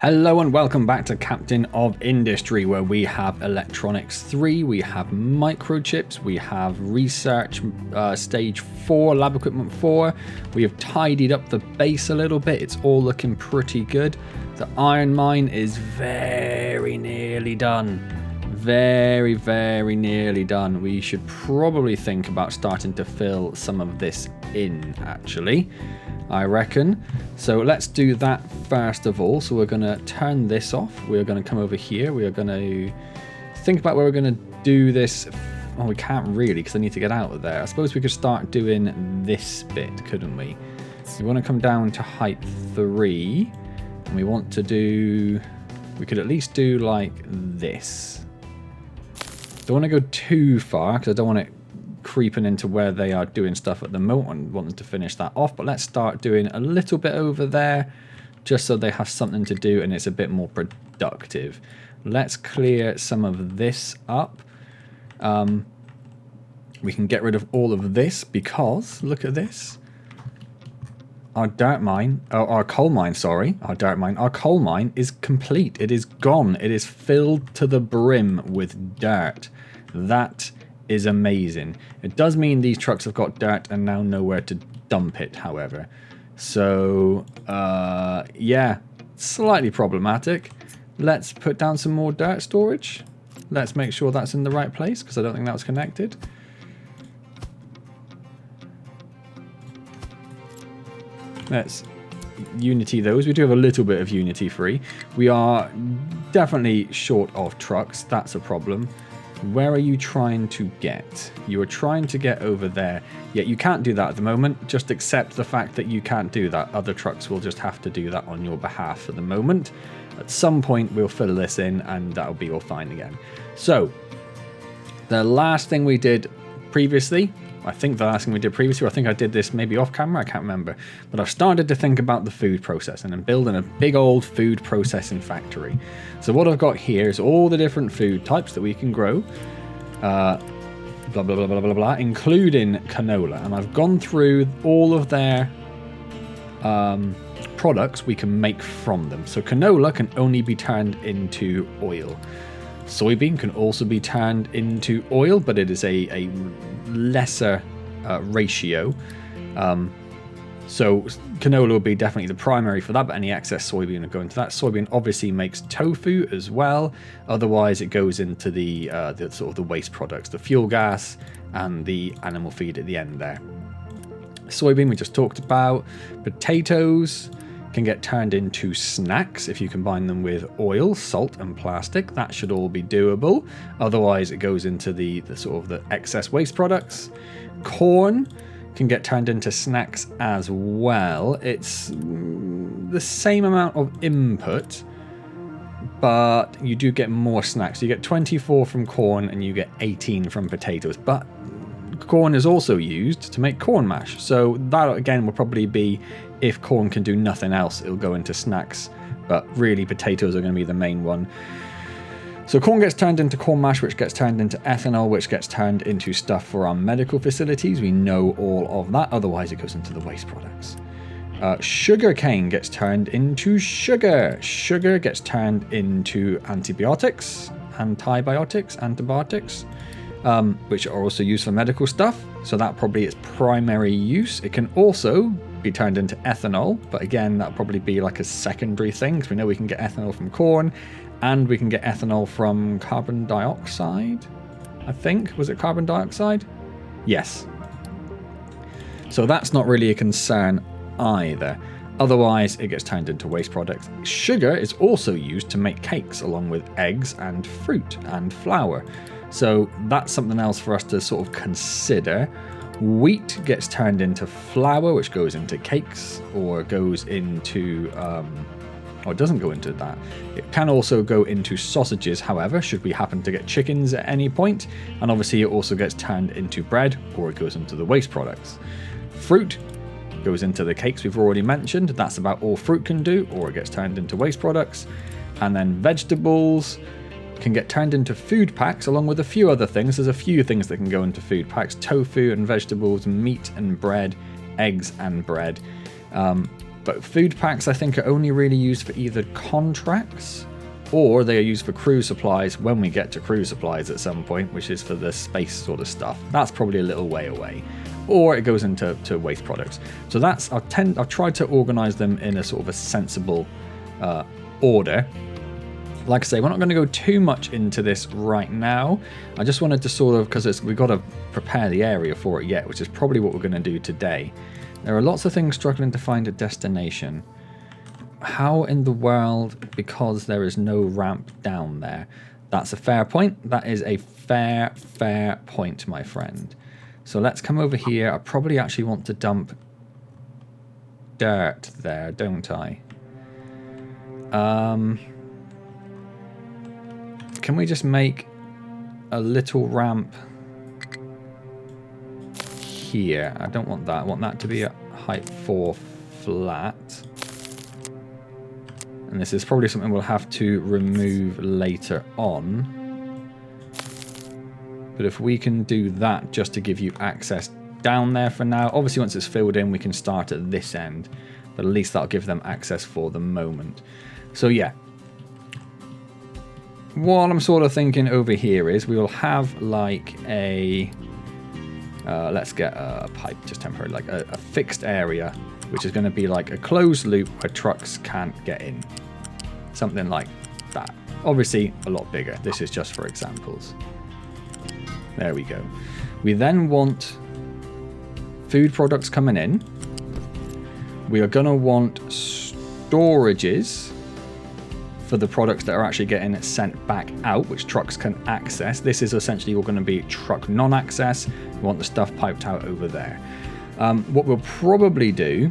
Hello and welcome back to Captain of Industry, where we have electronics 3, we have microchips, we have research stage 4, lab equipment 4. We have tidied up the base a little bit. It's all looking pretty good. The iron mine is very nearly done. Very nearly done. We should probably think about starting to fill some of this in, actually, I reckon. So let's do that first of all. So we're going to turn this off. We're going to come over here. We are going to think about where we're going to do this. Oh, we can't really because I need to get out of there. I suppose we could start doing this bit, couldn't we? We want to come down to height 3. And we want to do... We could at least do like this. Don't want to go too far because I don't want it creeping into where they are doing stuff at the moment. I want them to finish that off, but let's start doing a little bit over there just so they have something to do and it's a bit more productive. Let's clear some of this up. We can get rid of all of this because look at this. Our coal mine is complete. It is gone. It is filled to the brim with dirt. That is amazing. It does mean these trucks have got dirt and now nowhere to dump it, however. So, yeah, slightly problematic. Let's put down some more dirt storage. Let's make sure that's in the right place because I don't think that was connected. Let's unity those. We do have a little bit of unity free. We are definitely short of trucks. That's a problem. Where are you trying to get? You are trying to get over there. Yet you can't do that at the moment. Just accept the fact that you can't do that. Other trucks will just have to do that on your behalf for the moment. At some point we'll fill this in and that'll be all fine again. So the last thing we did previously, I think I think I did this maybe off camera, I can't remember. But I've started to think about the food processing and building a big old food processing factory. So what I've got here is all the different food types that we can grow. Blah, blah, blah, blah, blah, blah, including canola. And I've gone through all of their products we can make from them. So canola can only be turned into oil. Soybean can also be turned into oil, but it is a lesser ratio. So canola will be definitely the primary for that, but any excess soybean will go into that. Soybean obviously makes tofu as well. Otherwise, it goes into the sort of the waste products, the fuel gas and the animal feed at the end there. Soybean we just talked about. Potatoes can get turned into snacks if you combine them with oil, salt and plastic. That should all be doable. Otherwise it goes into the sort of the excess waste products. Corn can get turned into snacks as well. It's the same amount of input, but you do get more snacks. You get 24 from corn and you get 18 from potatoes, but corn is also used to make corn mash. So that again will probably be, if corn can do nothing else, it'll go into snacks, but really potatoes are going to be the main one. So corn gets turned into corn mash, which gets turned into ethanol, which gets turned into stuff for our medical facilities. We know all of that. Otherwise it goes into the waste products. Sugar cane gets turned into sugar. Sugar gets turned into antibiotics, which are also used for medical stuff. So that probably its primary use. It can also be turned into ethanol, but again, that'll probably be like a secondary thing because we know we can get ethanol from corn and we can get ethanol from carbon dioxide. I think, was it carbon dioxide? Yes. So that's not really a concern either. Otherwise, it gets turned into waste products. Sugar is also used to make cakes along with eggs and fruit and flour. So that's something else for us to sort of consider. Wheat gets turned into flour, which goes into cakes or goes into, or it doesn't go into that. It can also go into sausages, however, should we happen to get chickens at any point. And obviously it also gets turned into bread or it goes into the waste products. Fruit goes into the cakes we've already mentioned. That's about all fruit can do, or it gets turned into waste products. And then vegetables can get turned into food packs along with a few other things. There's a few things that can go into food packs: tofu and vegetables, meat and bread, eggs and bread. But food packs, I think, are only really used for either contracts or they are used for crew supplies when we get to crew supplies at some point, which is for the space sort of stuff. That's probably a little way away. Or it goes into waste products. So that's I've tried to organize them in a sort of a sensible order. Like I say, we're not going to go too much into this right now. I just wanted to sort of, because we've got to prepare the area for it yet, which is probably what we're going to do today. There are lots of things struggling to find a destination. How in the world, because there is no ramp down there? That's a fair point. That is a fair point, my friend. So let's come over here. I probably actually want to dump dirt there, don't I? Can we just make a little ramp here? I don't want that. I want that to be at height 4 flat. And this is probably something we'll have to remove later on. But if we can do that just to give you access down there for now. Obviously, once it's filled in, we can start at this end. But at least that'll give them access for the moment. So yeah. What I'm sort of thinking over here is we will have like a... let's get a pipe, just temporary, like a fixed area, which is going to be like a closed loop where trucks can't get in. Something like that. Obviously, a lot bigger. This is just for examples. There we go. We then want food products coming in. We are going to want storages for the products that are actually getting sent back out, which trucks can access. This is essentially all going to be truck non-access. We want the stuff piped out over there. What we'll probably do,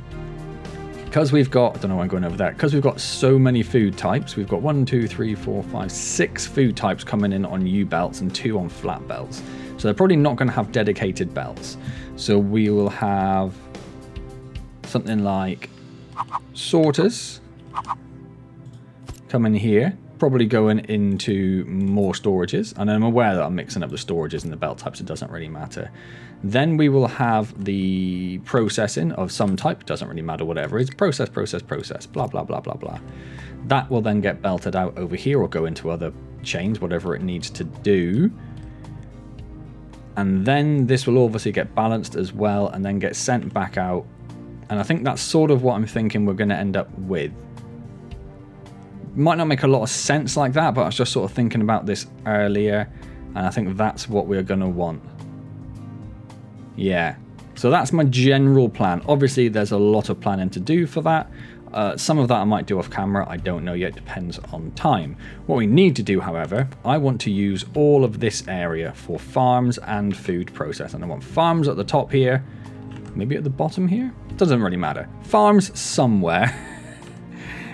because we've got, I don't know why I'm going over there, because we've got so many food types. We've got 1, 2, 3, 4, 5, 6 food types coming in on U-belts and 2 on flat belts. So they're probably not going to have dedicated belts. So we will have something like sorters come in here, probably going into more storages. And I'm aware that I'm mixing up the storages and the belt types. It doesn't really matter. Then we will have the processing of some type. Doesn't really matter, whatever it is. Process, blah, blah, blah, blah, blah. That will then get belted out over here or go into other chains, whatever it needs to do. And then this will obviously get balanced as well and then get sent back out. And I think that's sort of what I'm thinking we're going to end up with. Might not make a lot of sense like that, but I was just sort of thinking about this earlier. And I think that's what we're going to want. Yeah. So that's my general plan. Obviously, there's a lot of planning to do for that. Some of that I might do off camera. I don't know yet. Depends on time. What we need to do, however, I want to use all of this area for farms and food processing. I want farms at the top here. Maybe at the bottom here? Doesn't really matter. Farms somewhere.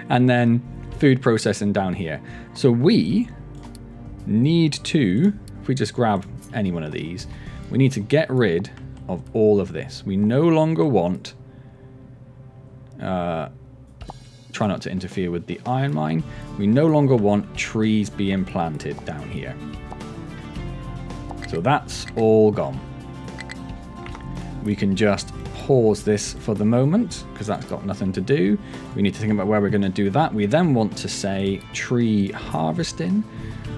And then food processing down here. So we need to, if we just grab any one of these, we need to get rid of all of this. We no longer want... try not to interfere with the iron mine. We no longer want trees being planted down here. So that's all gone. We can just pause this for the moment because that's got nothing to do. We need to think about where we're going to do that. We then want to say tree harvesting.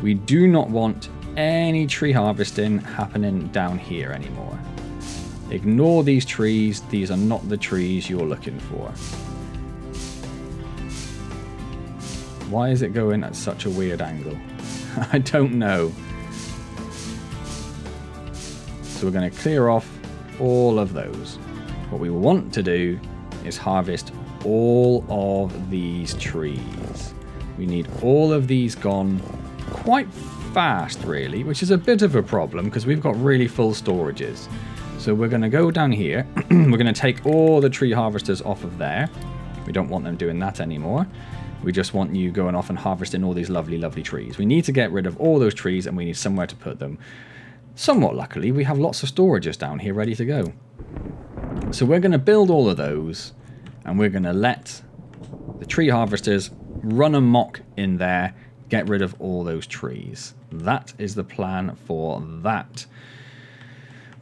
We do not want any tree harvesting happening down here anymore. Ignore these trees. These are not the trees you're looking for. Why is it going at such a weird angle? I don't know. So we're going to clear off all of those. What we want to do is harvest all of these trees. We need all of these gone quite fast, really, which is a bit of a problem because we've got really full storages. So we're going to go down here. We're going to take all the tree harvesters off of there. We don't want them doing that anymore. We just want you going off and harvesting all these lovely, lovely trees. We need to get rid of all those trees and we need somewhere to put them. Somewhat luckily, we have lots of storages down here ready to go. So we're going to build all of those and we're going to let the tree harvesters run amok in there, get rid of all those trees. That is the plan for that.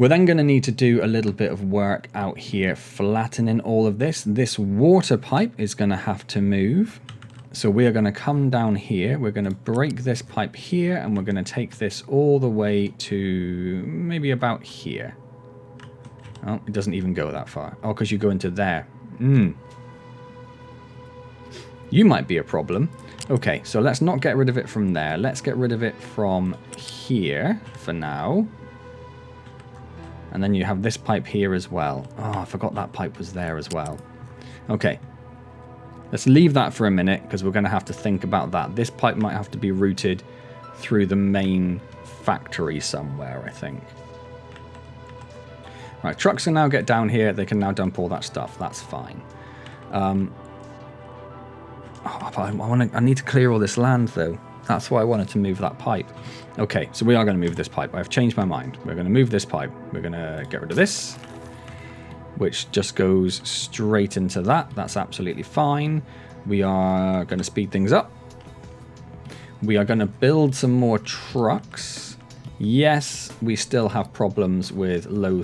We're then going to need to do a little bit of work out here, flattening all of this. This water pipe is going to have to move. So we are going to come down here. We're going to break this pipe here, and we're going to take this all the way to maybe about here. Oh, it doesn't even go that far. Oh, because you go into there. You might be a problem. Okay, so let's not get rid of it from there. Let's get rid of it from here for now. And then you have this pipe here as well. Oh, I forgot that pipe was there as well. Okay. Let's leave that for a minute because we're going to have to think about that. This pipe might have to be routed through the main factory somewhere, I think. Right, trucks can now get down here. They can now dump all that stuff. That's fine. I need to clear all this land, though. That's why I wanted to move that pipe. Okay, so we are going to move this pipe. I've changed my mind. We're going to move this pipe. We're going to get rid of this, which just goes straight into that. That's absolutely fine. We are going to speed things up. We are going to build some more trucks. Yes, we still have problems with low...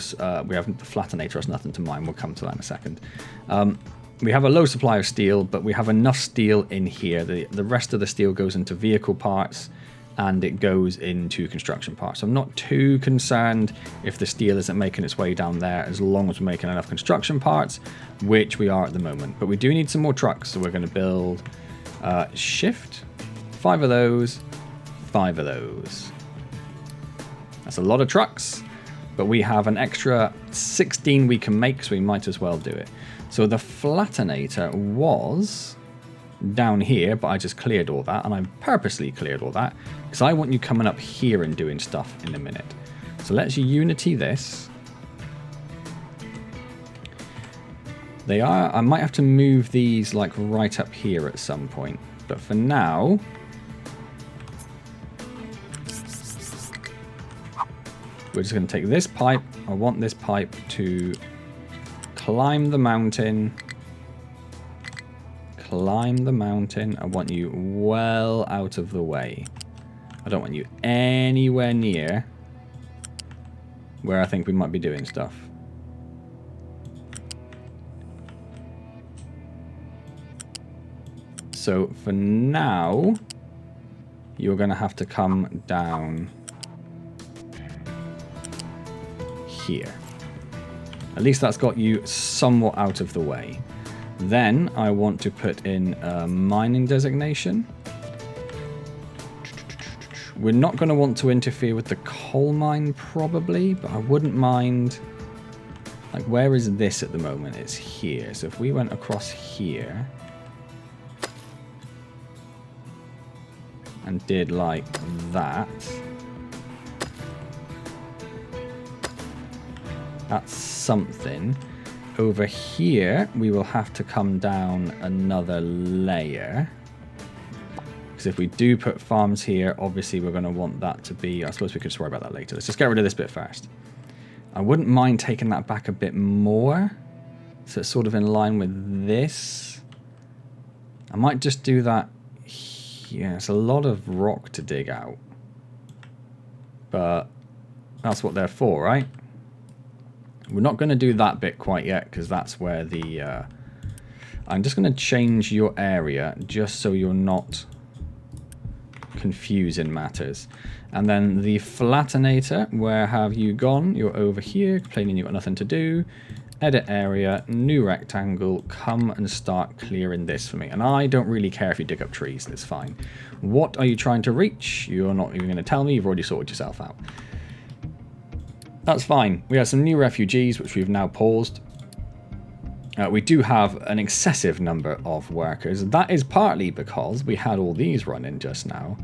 we have the flattenator has nothing to mine. We'll come to that in a second. We have a low supply of steel, but we have enough steel in here. The rest of the steel goes into vehicle parts, and it goes into construction parts. So I'm not too concerned if the steel isn't making its way down there, as long as we're making enough construction parts, which we are at the moment. But we do need some more trucks, so we're going to build shift. 5 of those, 5 of those. That's a lot of trucks, but we have an extra 16 we can make, so we might as well do it. So the flattenator was down here, but I just cleared all that, and I purposely cleared all that because I want you coming up here and doing stuff in a minute. So let's unity this. They are... I might have to move these like right up here at some point, but for now... we're just going to take this pipe. I want this pipe to climb the mountain. Climb the mountain. I want you well out of the way. I don't want you anywhere near where I think we might be doing stuff. So for now, you're going to have to come down here. At least that's got you somewhat out of the way. Then I want to put in a mining designation. We're not going to want to interfere with the coal mine probably, but I wouldn't mind... like, where is this at the moment? It's here. So if we went across here and did like that... that's something. Over here, we will have to come down another layer. Because if we do put farms here, obviously we're going to want that to be... I suppose we could just worry about that later. Let's just get rid of this bit first. I wouldn't mind taking that back a bit more. So it's sort of in line with this. I might just do that here. It's a lot of rock to dig out. But that's what they're for, right? We're not going to do that bit quite yet because that's where the... I'm just going to change your area just so you're not confusing matters. And then the flattenator, where have you gone? You're over here, complaining you've got nothing to do. Edit area, new rectangle, come and start clearing this for me. And I don't really care if you dig up trees, it's fine. What are you trying to reach? You're not even going to tell me, you've already sorted yourself out. That's fine. We have some new refugees, which we've now paused. We do have an excessive number of workers. That is partly because we had all these running just now.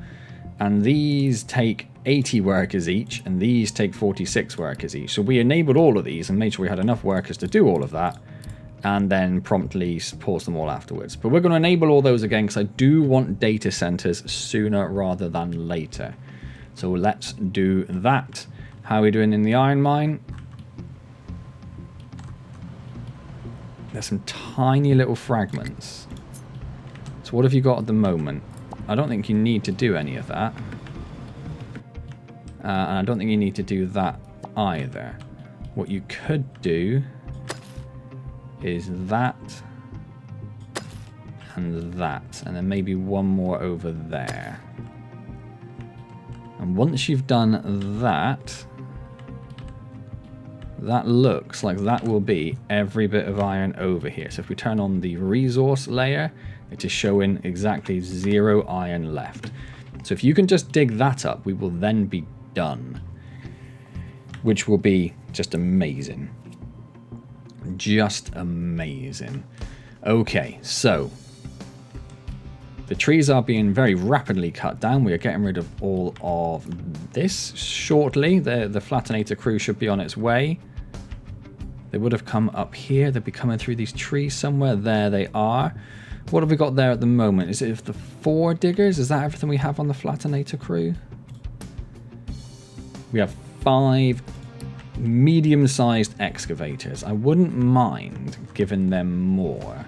And these take 80 workers each, and these take 46 workers each. So we enabled all of these and made sure we had enough workers to do all of that, and then promptly pause them all afterwards. But we're going to enable all those again because I do want data centers sooner rather than later. So let's do that. How are we doing in the iron mine? There's some tiny little fragments. So what have you got at the moment? I don't think you need to do any of that. And I don't think you need to do that either. what you could do is that and that, and then maybe one more over there. And once you've done that, that looks like that will be every bit of iron over here. So if we turn on the resource layer, it is showing exactly 0 iron left. So if you can just dig that up, we will then be done, which will be just amazing. Just amazing. Okay, so the trees are being very rapidly cut down. We are getting rid of all of this shortly. The Flattenator crew should be on its way. They would have come up here. They'd be coming through these trees somewhere. There they are. What have we got there at the moment? Is it the 4 diggers? Is that everything we have on the Flattenator crew? We have 5 medium-sized excavators. I wouldn't mind giving them more,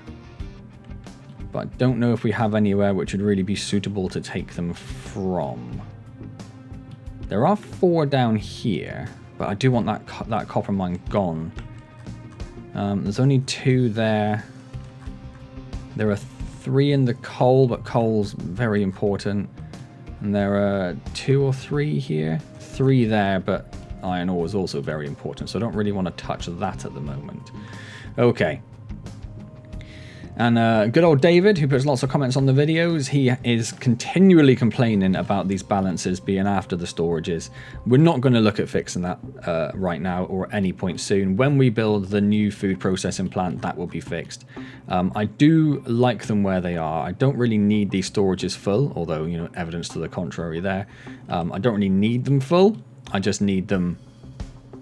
but I don't know if we have anywhere which would really be suitable to take them from. There are 4 down here, but I do want that copper mine gone. There's only 2 there. There are 3 in the coal, but coal's very important. And there are 2 or 3 here. 3 there, but iron ore is also very important, so I don't really want to touch that at the moment. Okay. And good old David, who puts lots of comments on the videos, he is continually complaining about these balances being after the storages. We're not going to look at fixing that right now or any point soon. When we build the new food processing plant, that will be fixed. I do like them where they are. I don't really need these storages full, although, you know, evidence to the contrary there. I don't really need them full. I just need them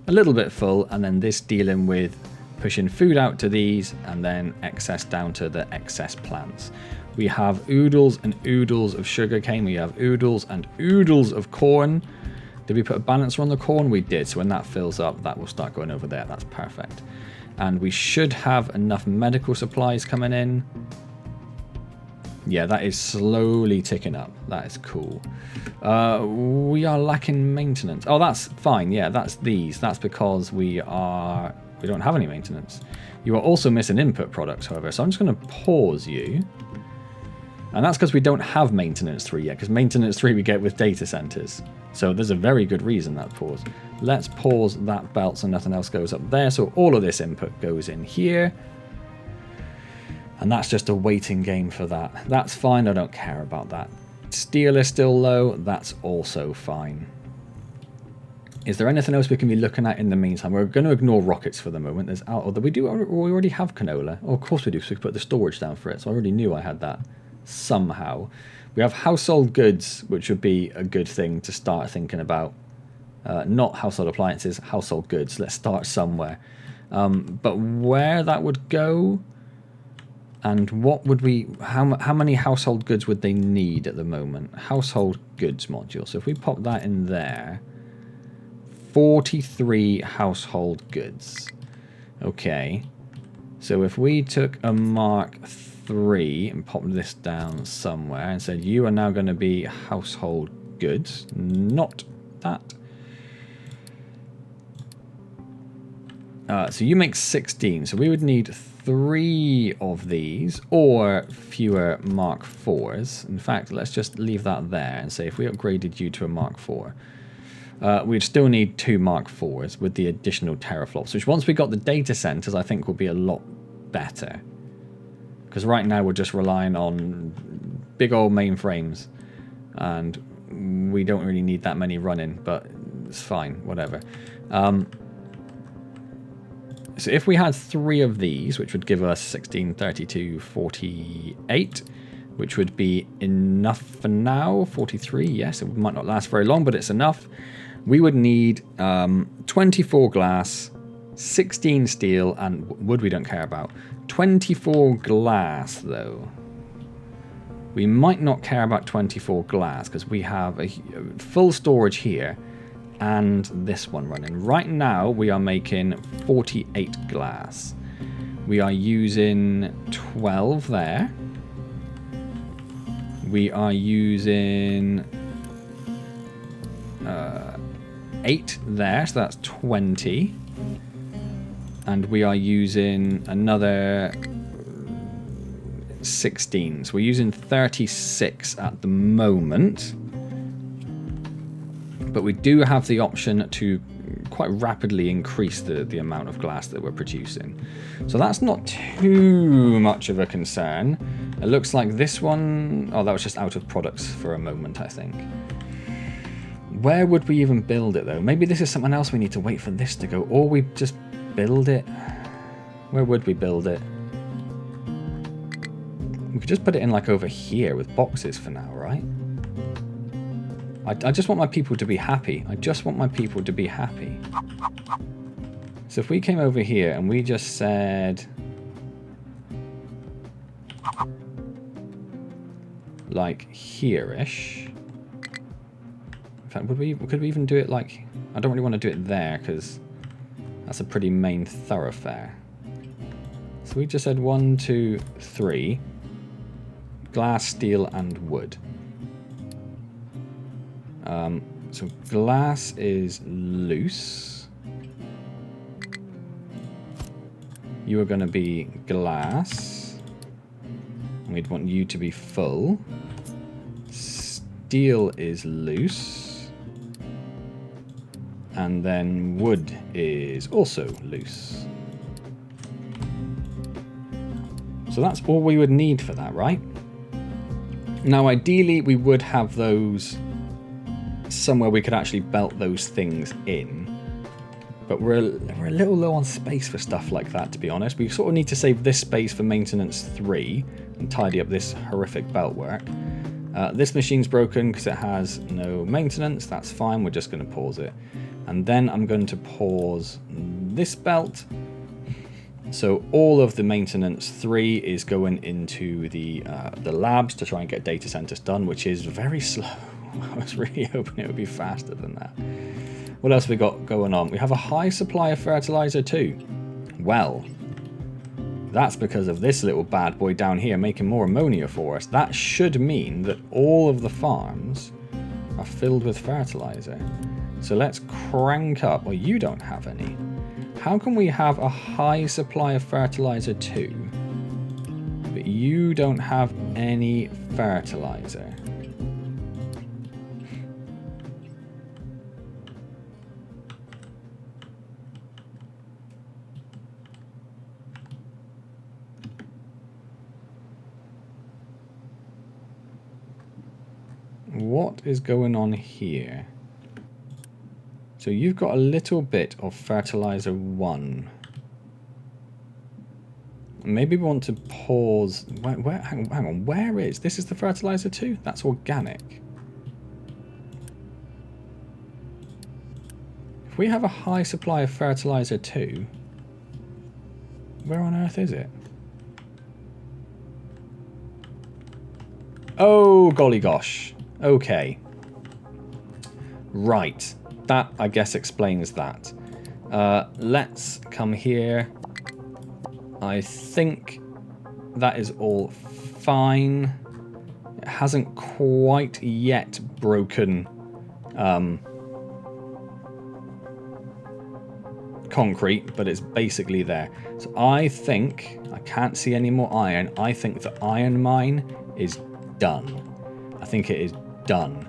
a little bit full, and then this dealing with pushing food out to these and then excess down to the excess plants. We have oodles and oodles of sugarcane. We have oodles and oodles of corn. Did we put a balancer on the corn? We did. So when that fills up, that will start going over there. That's perfect. And we should have enough medical supplies coming in. Yeah, that is slowly ticking up. That is cool. We are lacking maintenance. Oh, that's fine. Yeah, that's these. That's because we don't have any maintenance. You are also missing input products, however. So I'm just going to pause you. And that's because we don't have maintenance 3 yet, because maintenance 3 we get with data centers. So there's a very good reason that pause. Let's pause that belt so nothing else goes up there. So all of this input goes in here. And that's just a waiting game for that. That's fine, I don't care about that. Steel is still low, that's also fine. Is there anything else we can be looking at in the meantime? We're going to ignore rockets for the moment. Although we already have canola. Oh, of course we do, so we can put the storage down for it. So I already knew I had that somehow. We have household goods, which would be a good thing to start thinking about. Not household appliances, household goods. Let's start somewhere. But where that would go... And what would we, how many household goods would they need at the moment? Household goods module. So if we pop that in there, 43 household goods. Okay. So if we took a Mark III and popped this down somewhere and said, you are now going to be household goods, not that. So you make 16. So we would need 3 of these or fewer Mark IVs. In fact, let's just leave that there and say if we upgraded you to a Mark IV, we'd still need 2 Mark IVs with the additional teraflops, which once we got the data centers, I think will be a lot better. Because right now we're just relying on big old mainframes and we don't really need that many running, but it's fine, whatever. So if we had 3 of these, which would give us 16, 32, 48, which would be enough for now. 43, yes, it might not last very long, but it's enough. We would need 24 glass, 16 steel, and wood we don't care about. 24 glass, though. We might not care about 24 glass, because we have a full storage here. And this one running. Right now we are making 48 glass. We are using 12 there. We are using 8 there, so that's 20. and we are using another 16. So we're using 36 at the moment. But we do have the option to quite rapidly increase the amount of glass that we're producing. So that's not too much of a concern. It looks like this one... Oh, that was just out of products for a moment, I think. Where would we even build it, though? Maybe this is something else we need to wait for this to go. Or we just build it. Where would we build it? We could just put it in, like, over here with boxes for now, right? I just want my people to be happy. I just want my people to be happy. So if we came over here and we just said... like here-ish. In fact, could we even do it like... I don't really want to do it there because that's a pretty main thoroughfare. So we just said 1, 2, 3. Glass, steel, and wood. So glass is loose. You are going to be glass. And we'd want you to be full. Steel is loose. And then wood is also loose. So that's all we would need for that, right? Now, ideally, we would have those somewhere we could actually belt those things in. But we're a little low on space for stuff like that, to be honest. We sort of need to save this space for maintenance 3 and tidy up this horrific belt work. This machine's broken because it has no maintenance. That's fine. We're just going to pause it. And then I'm going to pause this belt. So all of the maintenance 3 is going into the labs to try and get data centers done, which is very slow. I was really hoping it would be faster than that. What else have we got going on? We have a high supply of fertilizer too. Well, that's because of this little bad boy down here making more ammonia for us. That should mean that all of the farms are filled with fertilizer. So let's crank up. Well, you don't have any. How can we have a high supply of fertilizer too, but you don't have any fertilizer? What is going on here? So you've got a little bit of fertilizer 1. Maybe we want to pause. Hang on. Where is this? Is the fertilizer 2? That's organic. If we have a high supply of fertilizer 2, where on earth is it? Oh, golly gosh. Okay. Right. That, I guess, explains that. Let's come here. I think that is all fine. It hasn't quite yet broken concrete, but it's basically there. So I think, I can't see any more iron. I think the iron mine is done. I think it is done.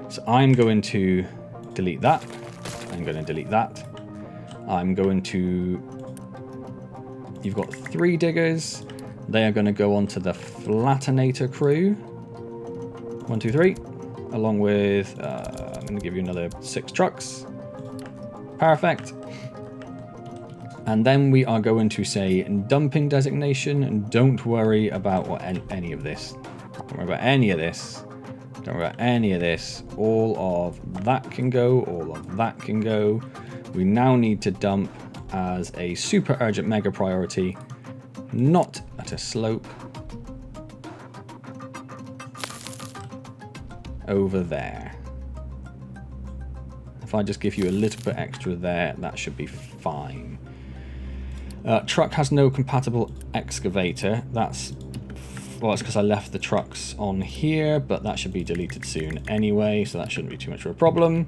So I'm going to delete that. I'm going to delete that. I'm going to... You've got 3 diggers. They are going to go onto the flattenator crew. 1, 2, 3. Along with... I'm going to give you another 6 trucks. Perfect. And then we are going to say dumping designation. And don't worry about any of this. Don't worry about any of this. Don't worry about any of this. All of that can go. All of that can go. We now need to dump as a super urgent mega priority, not at a slope, over there. If I just give you a little bit extra there, that should be fine. Truck has no compatible excavator. That's because I left the trucks on here, but that should be deleted soon anyway, so that shouldn't be too much of a problem.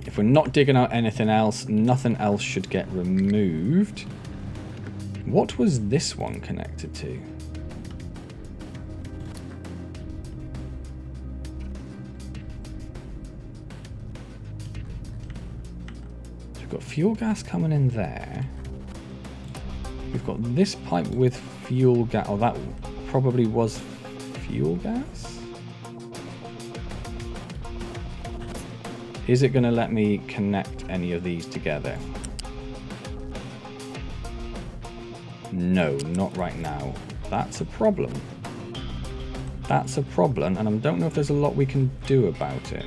If we're not digging out anything else, nothing else should get removed. What was this one connected to? So we've got fuel gas coming in there. We've got this pipe with fuel gas. Oh, that probably was fuel gas? Is it going to let me connect any of these together? No, not right now. That's a problem. That's a problem, and I don't know if there's a lot we can do about it.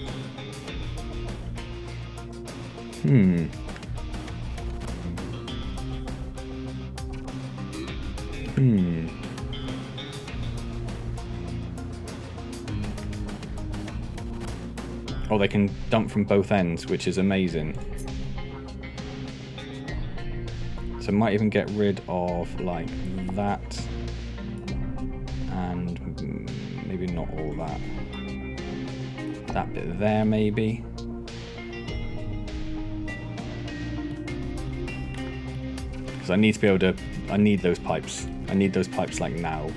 Oh, they can dump from both ends, which is amazing. So might even get rid of like that, and maybe not all that. That bit there, maybe. Because I need to be able to. I need those pipes. I need those pipes like now,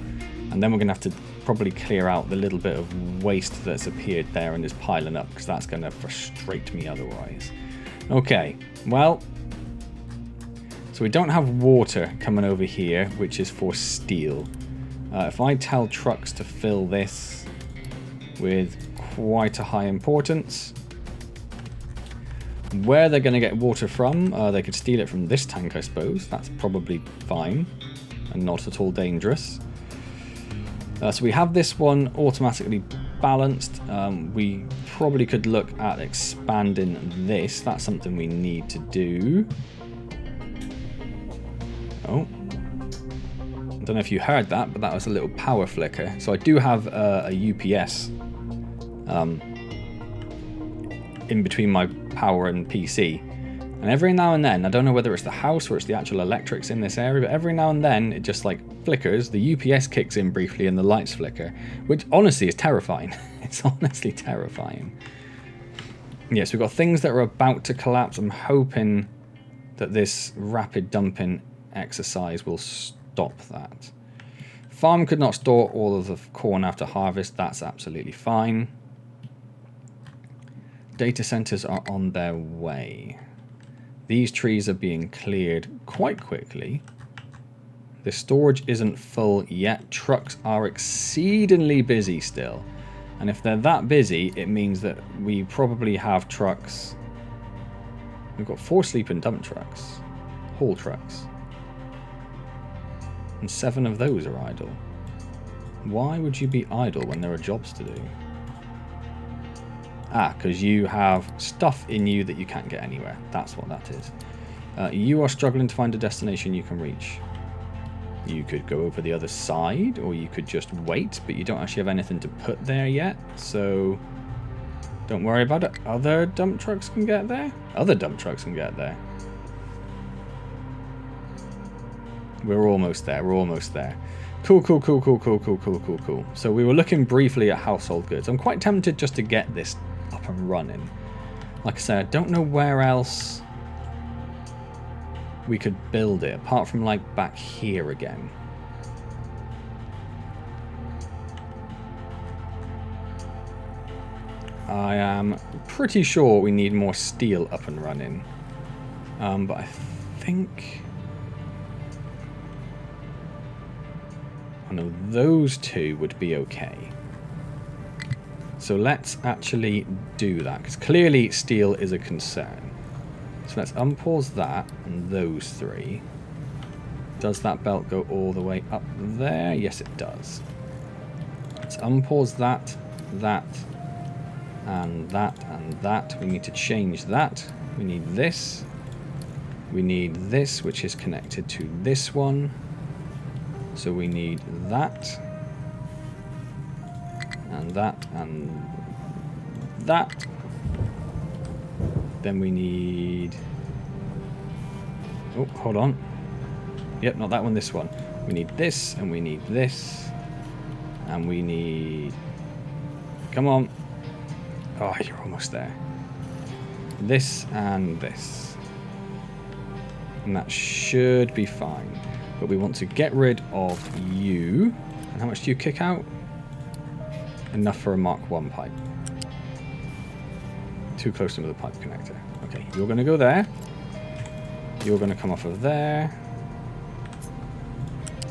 and then we're gonna have to probably clear out the little bit of waste that's appeared there and is piling up, because that's gonna frustrate me otherwise. Okay, well. So we don't have water coming over here, which is for steel. If I tell trucks to fill this with quite a high importance, where they're going to get water from, they could steal it from this tank, I suppose. That's probably fine and not at all dangerous. So we have this one automatically balanced. We probably could look at expanding this. That's something we need to do. Oh, I don't know if you heard that, but that was a little power flicker. So I do have a UPS in between my power and PC. And every now and then, I don't know whether it's the house or it's the actual electrics in this area, but every now and then it just like flickers. The UPS kicks in briefly and the lights flicker, which honestly is terrifying. It's honestly terrifying. Yes, we've got things that are about to collapse. I'm hoping that this rapid dumping exercise will stop that. Farm could not store all of the corn after harvest. That's absolutely fine. Data centers are on their way. These trees are being cleared quite quickly. The storage isn't full yet. Trucks are exceedingly busy still. And if they're that busy, it means that we probably have trucks. We've got 4 sleeping dump trucks. Haul trucks. And 7 of those are idle. Why would you be idle when there are jobs to do? Ah, because you have stuff in you that you can't get anywhere. That's what that is. You are struggling to find a destination you can reach. You could go over the other side, or you could just wait, but you don't actually have anything to put there yet, so don't worry about it. Other dump trucks can get there? Other dump trucks can get there. We're almost there. We're almost there. Cool, cool, cool, cool, cool, cool, cool, cool, cool. So we were looking briefly at household goods. I'm quite tempted just to get this up and running. Like I said, I don't know where else we could build it, apart from like back here again. I am pretty sure we need more steel up and running. But I think... I know those 2 would be okay. So let's actually do that, because clearly steel is a concern. So let's unpause that and those 3. Does that belt go all the way up there? Yes, it does. Let's unpause that, that, and that, and that. We need to change that. We need this. We need this, which is connected to this one. So we need that, and that, and that. Then we need... Oh, hold on. Yep, not that one, this one. We need this, and we need this, and we need... Come on. Oh, you're almost there. this and this. And that should be fine. But we want to get rid of you. And how much do you kick out? Enough for a Mark 1 pipe. Too close to the pipe connector. Okay, you're going to go there. You're going to come off of there.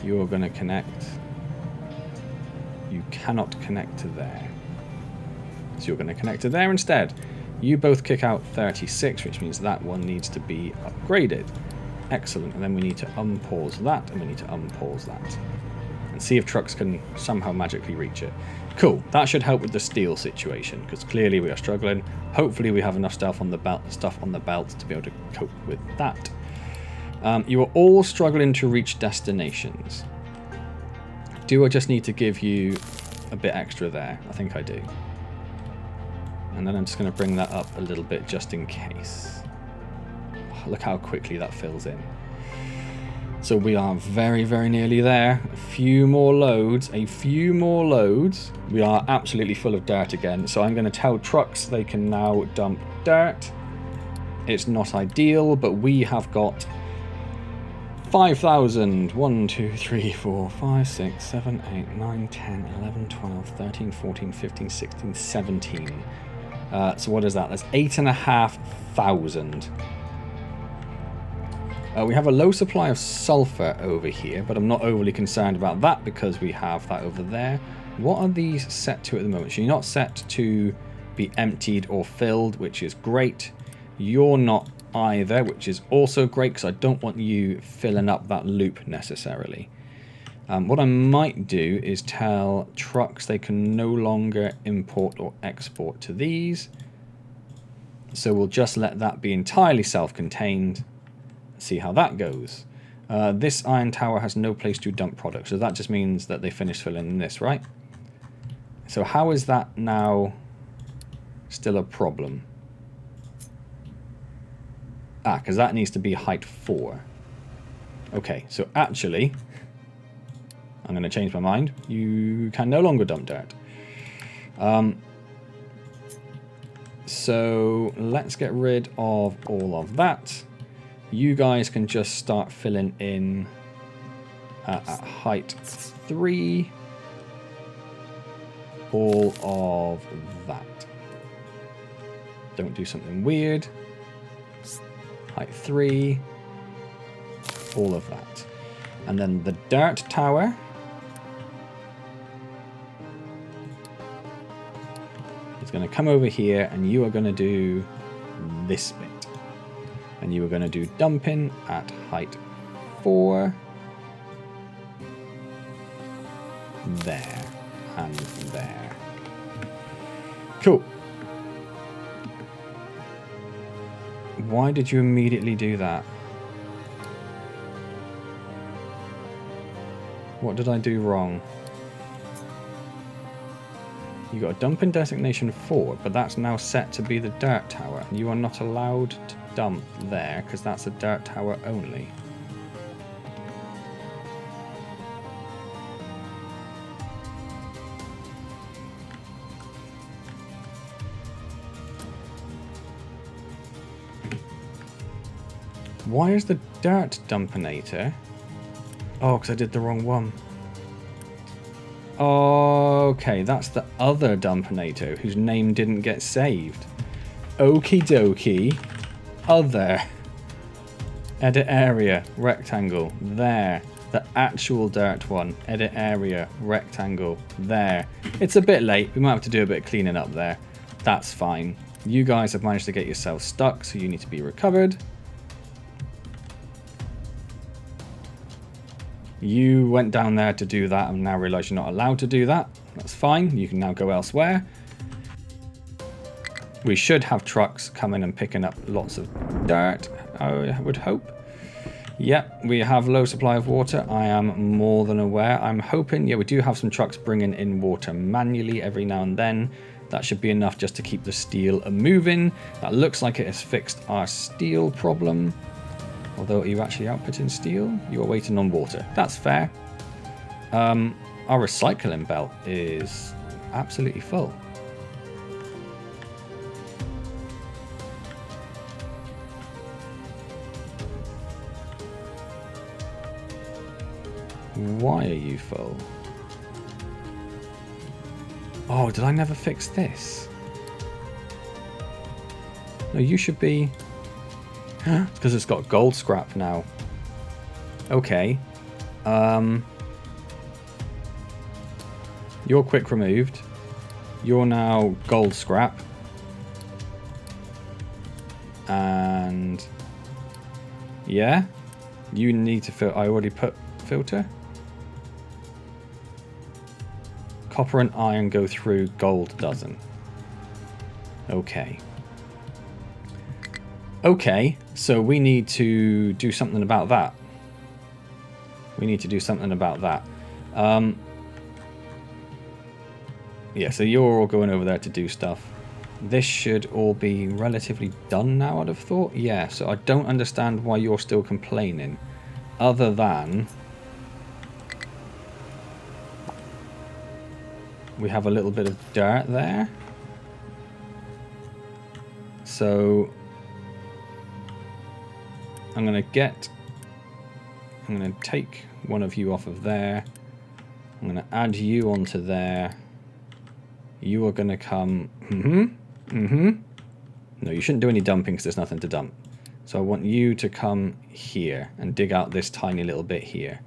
You're going to connect. You cannot connect to there. So you're going to connect to there instead. You both kick out 36, which means that one needs to be upgraded. Excellent. And then we need to unpause that, and we need to unpause that. And see if trucks can somehow magically reach it. Cool. That should help with the steel situation, because clearly we are struggling. Hopefully we have enough stuff on the belt to be able to cope with that. You are all struggling to reach destinations. Do I just need to give you a bit extra there? I think I do. And then I'm just going to bring that up a little bit just in case. Oh, look how quickly that fills in. So we are very, very nearly there. A few more loads. We are absolutely full of dirt again. So I'm going to tell trucks they can now dump dirt. It's not ideal, but we have got 5,000. 1, 2, 3, 4, 5, 6, 7, 8, 9, 10, 11, 12, 13, 14, 15, 16, 17. So what is that? That's 8,500. We have a low supply of sulfur over here, but I'm not overly concerned about that because we have that over there. What are these set to at the moment? So you're not set to be emptied or filled, which is great. You're not either, which is also great because I don't want you filling up that loop necessarily. What I might do is tell trucks they can no longer import or export to these. So we'll just let that be entirely self-contained. See how that goes. This iron tower has no place to dump products, so that just means that they finish filling this, right? So how is that now still a problem? Because that needs to be height 4. Okay, so actually, I'm going to change my mind. You can no longer dump dirt. So let's get rid of all of that. You guys can just start filling in at height 3. All of that. Don't do something weird. Height 3. All of that. And then the dirt tower. Is going to come over here and you are going to do this bit. And you are going to do dumping at height 4. There. And there. Cool. Why did you immediately do that? What did I do wrong? You got a dumping designation 4, but that's now set to be the dirt tower. You are not allowed to dump there because that's a dirt tower only. Why is the dirt dumpinator? Oh, because I did the wrong one. Okay, that's the other dumpinator whose name didn't get saved. Okie dokie. Other. Edit area. Rectangle. There. The actual dirt one. Edit area. Rectangle. There. It's a bit late. We might have to do a bit of cleaning up there. That's fine. You guys have managed to get yourself stuck, so you need to be recovered. You went down there to do that and now realise you're not allowed to do that. That's fine. You can now go elsewhere. We should have trucks coming and picking up lots of dirt, I would hope. Yep, we have low supply of water. I am more than aware. I'm hoping, yeah, we do have some trucks bringing in water manually every now and then. That should be enough just to keep the steel moving. That looks like it has fixed our steel problem. Although, are you actually outputting steel? You're waiting on water. That's fair. Our recycling belt is absolutely full. Why are you full? Oh, did I never fix this? No, you should be... It's because it's got gold scrap now. Okay. You're quick removed. You're now gold scrap. And... yeah? You need to filter. I already put filter. Copper and iron go through, gold doesn't. Okay. Okay, so we need to do something about that. We need to do something about that. Yeah, so you're all going over there to do stuff. This should all be relatively done now, I'd have thought. Yeah, so I don't understand why you're still complaining. Other than... we have a little bit of dirt there. So... I'm going to take one of you off of there. I'm going to add you onto there. You are going to come... No, you shouldn't do any dumping because there's nothing to dump. So I want you to come here and dig out this tiny little bit here.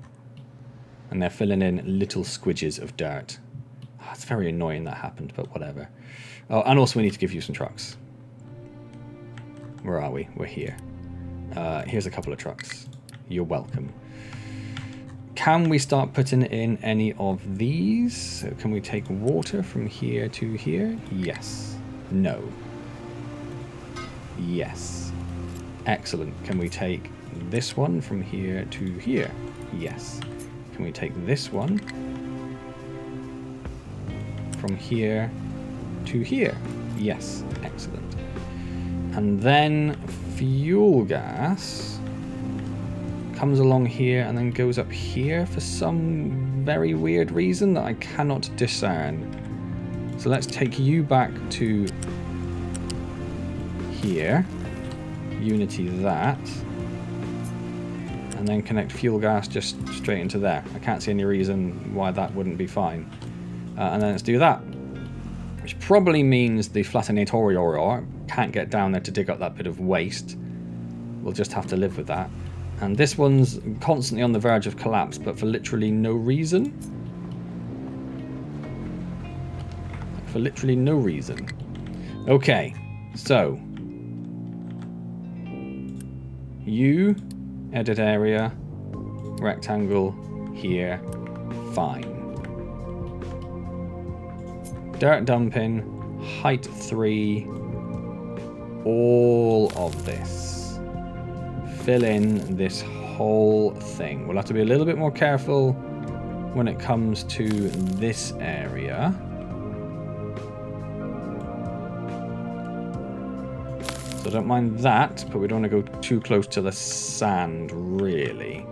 And they're filling in little squidges of dirt. Oh, it's very annoying that happened, but whatever. Oh, and also we need to give you some trucks. Where are we? We're here. Here's a couple of trucks. You're welcome. Can we start putting in any of these? So can we take water from here to here? Yes. No. Yes. Excellent. Can we take this one from here to here? Yes. Can we take this one from here to here? Yes. Excellent. And then fuel gas comes along here and then goes up here for some very weird reason that I cannot discern. So let's take you back to here, unity that, and then connect fuel gas just straight into there. I can't see any reason why that wouldn't be fine. And then let's do that, which probably means the Flatinatorior can't get down there to dig up that bit of waste. We'll just have to live with that. And this one's constantly on the verge of collapse, but for literally no reason. For literally no reason. Okay, so you, edit area, rectangle, here, fine. Dirt dumping, height 3, all of this. Fill in this whole thing. We'll have to be a little bit more careful when it comes to this area. So I don't mind that, but we don't want to go too close to the sand, really.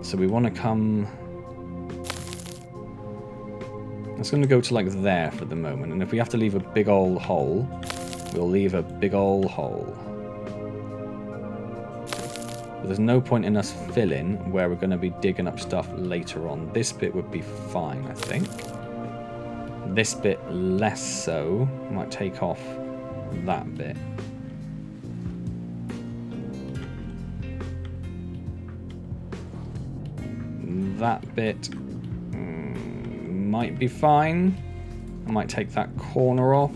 So we want to come... It's going to go to like there for the moment, and if we have to leave a big old hole, we'll leave a big old hole. But there's no point in us filling where we're going to be digging up stuff later on. This bit would be fine, I think. This bit less so. Might take off that bit. That bit might be fine. I might take that corner off.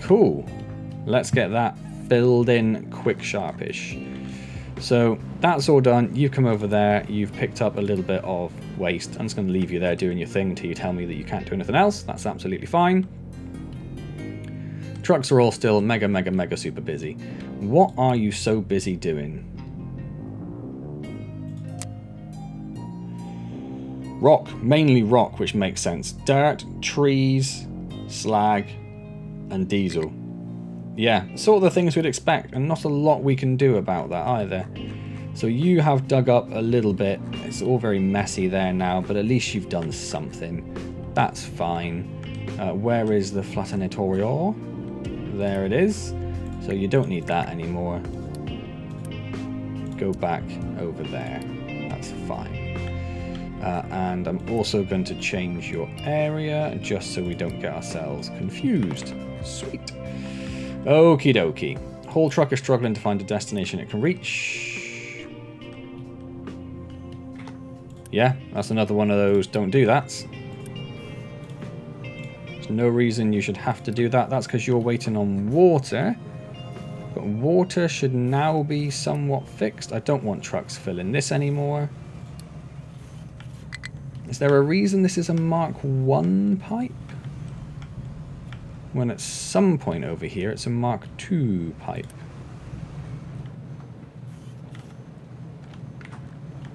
Cool. Let's get that filled in quick sharpish. So that's all done. You've come over there. You've picked up a little bit of waste. I'm just going to leave you there doing your thing until you tell me that you can't do anything else. That's absolutely fine. Trucks are all still mega, mega, mega super busy. What are you so busy doing? Rock. Mainly rock, which makes sense. Dirt, trees, slag, and diesel. Yeah, sort of the things we'd expect, and not a lot we can do about that either. So you have dug up a little bit. It's all very messy there now, but at least you've done something. That's fine. Where is the Flatinatorior? There it is. So you don't need that anymore. Go back over there. That's fine. And I'm also going to change your area just so we don't get ourselves confused. Sweet. Okie dokie. Haul truck is struggling to find a destination it can reach. Yeah, that's another one of those don't do that. There's no reason you should have to do that. That's because you're waiting on water. But water should now be somewhat fixed. I don't want trucks filling this anymore. Is there a reason this is a Mark 1 pipe? When at some point over here it's a Mark 2 pipe.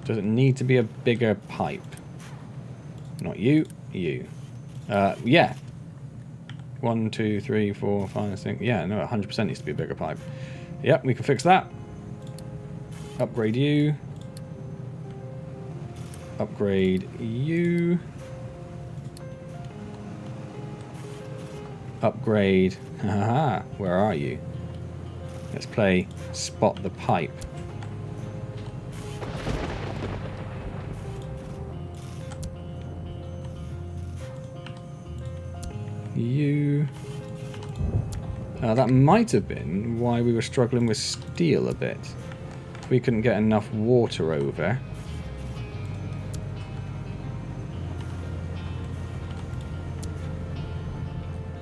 Does it need to be a bigger pipe? Not you, you. Yeah. 1, 2, 3, 4, 5, 6. Yeah, no, 100% needs to be a bigger pipe. Yep, we can fix that. Upgrade you. Upgrade you. Upgrade. Haha, where are you? Let's play Spot the Pipe. You. That might have been why we were struggling with steel a bit. We couldn't get enough water over.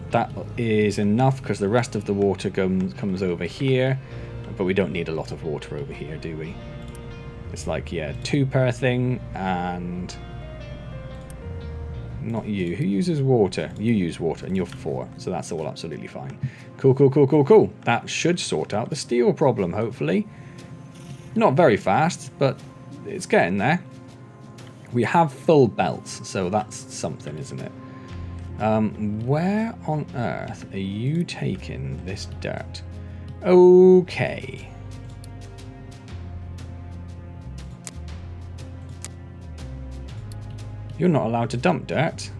That is enough because the rest of the water comes over here, but we don't need a lot of water over here, do we? It's like, yeah, 2 per thing, and not you. Who uses water? You use water, and you're 4, so that's all absolutely fine. Cool, cool, cool, cool, cool. That should sort out the steel problem, hopefully. Not very fast, but it's getting there. We have full belts, so that's something, isn't it? Where on earth are you taking this dirt? Okay. You're not allowed to dump dirt.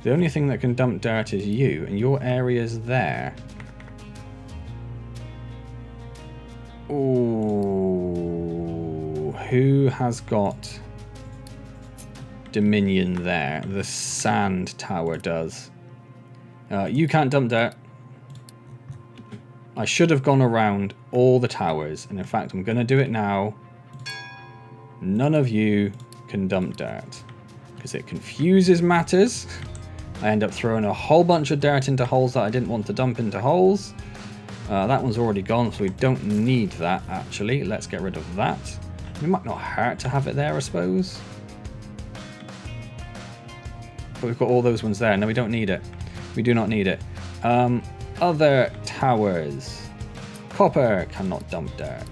The only thing that can dump dirt is you, and your area's there. Ooh, who has got Dominion there? The sand tower does. You can't dump dirt. I should have gone around all the towers, and in fact I'm going to do it now. None of you can dump dirt because it confuses matters. I end up throwing a whole bunch of dirt into holes that I didn't want to dump into holes. That one's already gone, so we don't need that actually. Let's get rid of that. It might not hurt to have it there, I suppose. But we've got all those ones there. No, we don't need it. We do not need it. Other towers. Copper cannot dump dirt.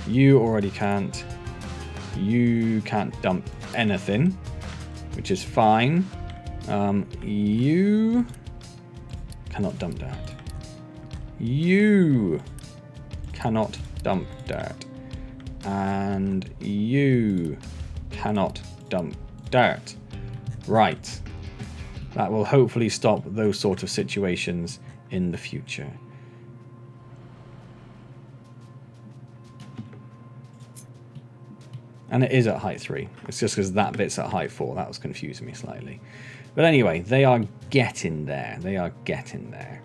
You already can't. You can't dump anything, which is fine. You cannot dump dirt. You cannot dump dirt. And you cannot dump dirt. Right. That will hopefully stop those sort of situations in the future. And it is at height 3. It's just because that bit's at height 4. That was confusing me slightly. But anyway, they are getting there. They are getting there.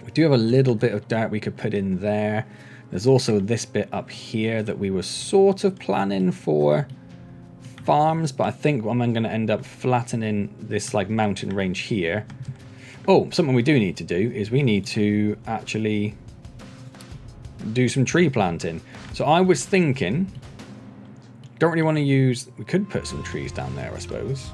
We do have a little bit of dirt we could put in there. There's also this bit up here that we were sort of planning for farms, but I think I'm going to end up flattening this like mountain range here. Oh, something we do need to do is we need to actually do some tree planting. So I was thinking, don't really want to use, we could put some trees down there, I suppose.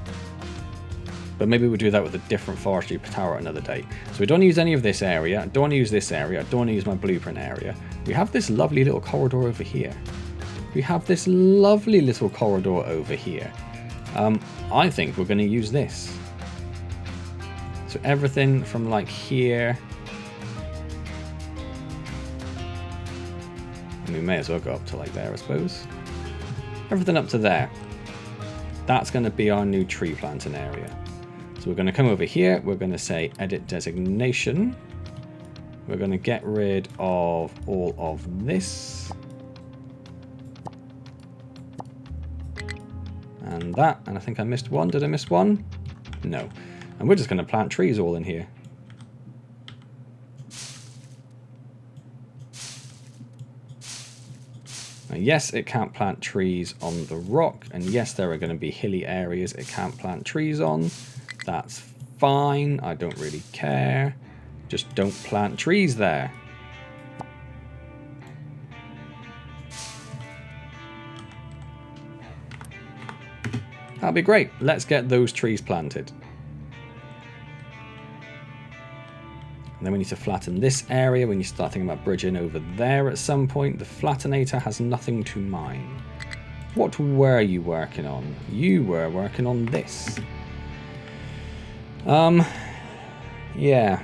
But maybe we'll do that with a different forestry tower another day. So we don't use any of this area. I don't want to use this area. I don't want to use my blueprint area. We have this lovely little corridor over here. We have this lovely little corridor over here. I think we're going to use this. So everything from like here. And we may as well go up to like there, I suppose. Everything up to there. That's going to be our new tree planting area. So we're going to come over here. We're going to say edit designation. We're going to get rid of all of this. And that. And I think I missed one. Did I miss one? No. And we're just going to plant trees all in here. Now, yes, it can't plant trees on the rock. And yes, there are going to be hilly areas it can't plant trees on. That's fine. I don't really care. Just don't plant trees there. That'll be great. Let's get those trees planted. And then we need to flatten this area. We need to start thinking about bridging over there at some point. The flattenator has nothing to mine. What were you working on? You were working on this. Yeah.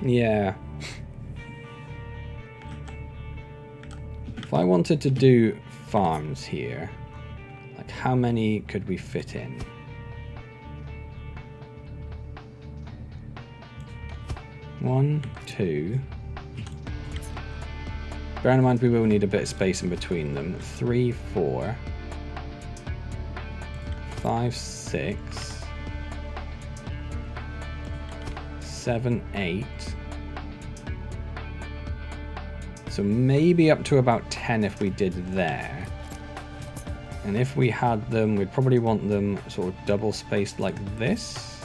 Yeah. If I wanted to do farms here, like how many could we fit in? One, two. Bear in mind we will need a bit of space in between them. 3, 4, 5, 6, 7, 8. So maybe up to about 10 if we did there. And if we had them, we'd probably want them sort of double spaced like this.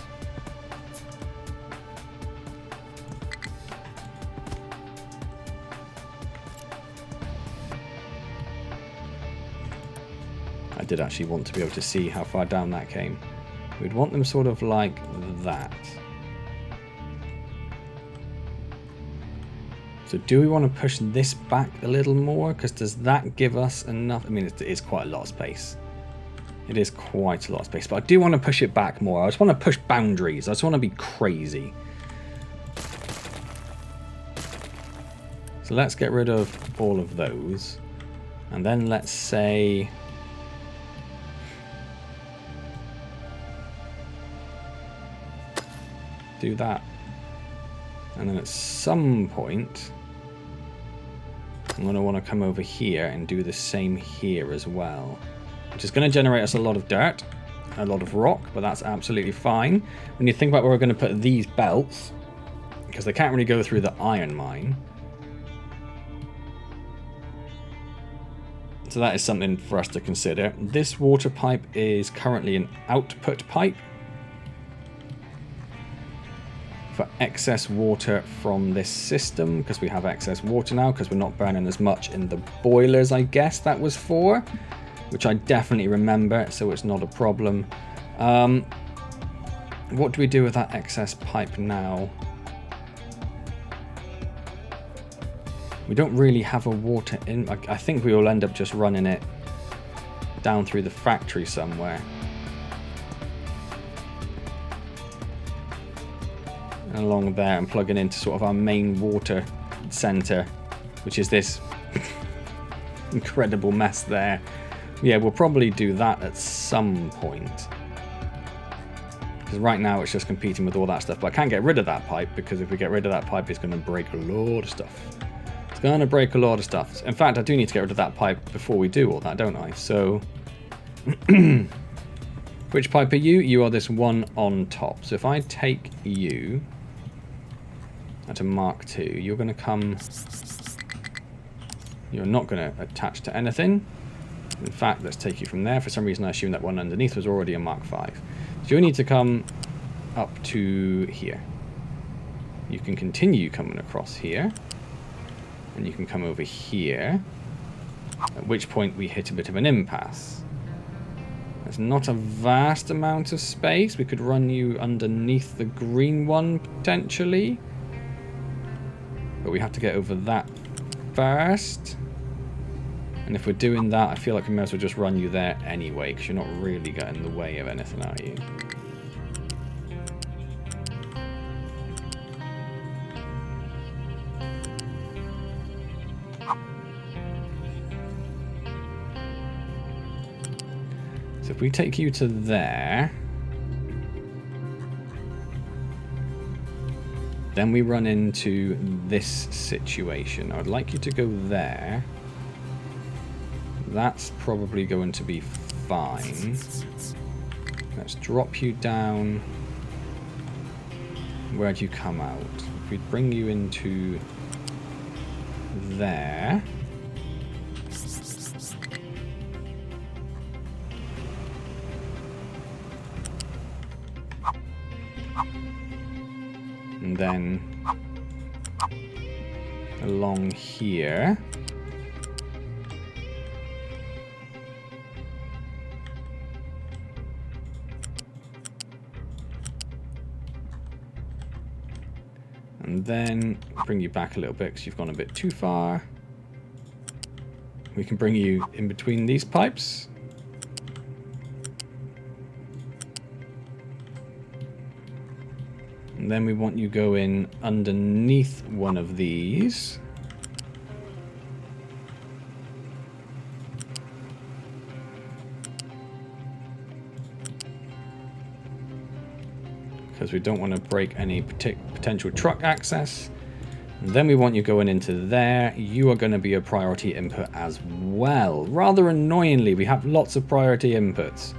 I did actually want to be able to see how far down that came. We'd want them sort of like that. So do we want to push this back a little more? Because does that give us enough? I mean, it is quite a lot of space. It is quite a lot of space. But I do want to push it back more. I just want to push boundaries. I just want to be crazy. So let's get rid of all of those. And then let's say... do that. And then at some point... I'm going to want to come over here and do the same here as well. Which is going to generate us a lot of dirt, a lot of rock, but that's absolutely fine. When you think about where we're going to put these belts, because they can't really go through the iron mine. So that is something for us to consider. This water pipe is currently an output pipe for excess water from this system, because we have excess water now because we're not burning as much in the boilers, I guess that was for, which I definitely remember, so it's not a problem. What do we do with that excess pipe now? We don't really have a water in. I think we will end up just running it down through the factory somewhere. Along there and plugging into sort of our main water center, which is this incredible mess there. Yeah, we'll probably do that at some point, because right now it's just competing with all that stuff. But I can't get rid of that pipe, because if we get rid of that pipe, it's going to break a lot of stuff. It's going to break a lot of stuff. In fact, I do need to get rid of that pipe before we do all that, don't I? So which pipe are you? You are this one on top. So if I take you at a Mark II, you're going to come... You're not going to attach to anything. In fact, let's take you from there. For some reason, I assume that one underneath was already a Mark V. So you'll need to come up to here. You can continue coming across here. And you can come over here. At which point we hit a bit of an impasse. There's not a vast amount of space. We could run you underneath the green one, potentially. But we have to get over that first. And if we're doing that, I feel like we may as well just run you there anyway, because you're not really getting in the way of anything, are you? So if we take you to there, then we run into this situation. I would like you to go there. That's probably going to be fine. Let's drop you down. Where do you come out? If we bring you into there. And then along here. And then bring you back a little bit because you've gone a bit too far. We can bring you in between these pipes. And then we want you go in underneath one of these. Because we don't want to break any potential truck access. And then we want you going into there. You are going to be a priority input as well. Rather annoyingly, we have lots of priority inputs.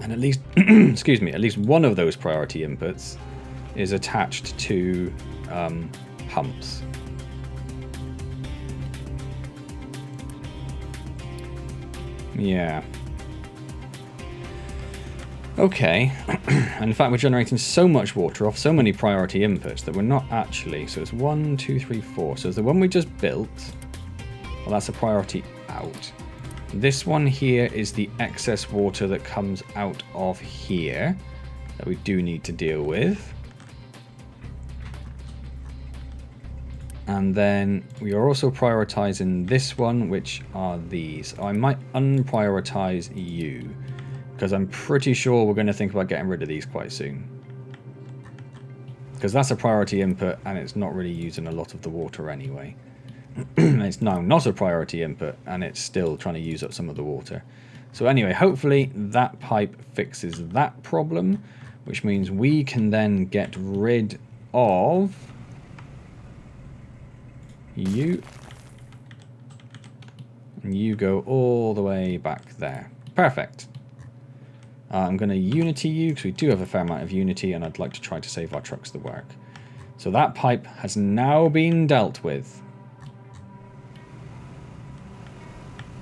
And at least, excuse me, at least one of those priority inputs is attached to humps. Yeah. Okay, and in fact we're generating so much water off so many priority inputs that we're not actually, so it's 1, 2, 3, 4. So the one we just built, well, that's a priority out. This one here is the excess water that comes out of here that we do need to deal with. And then we are also prioritizing this one, which are these. I might unprioritize you, because I'm pretty sure we're going to think about getting rid of these quite soon. Because that's a priority input and it's not really using a lot of the water anyway. It's now not a priority input and it's still trying to use up some of the water. So anyway, hopefully that pipe fixes that problem, which means we can then get rid of you. And you go all the way back there. Perfect. I'm going to unity you because we do have a fair amount of unity and I'd like to try to save our trucks the work. So that pipe has now been dealt with.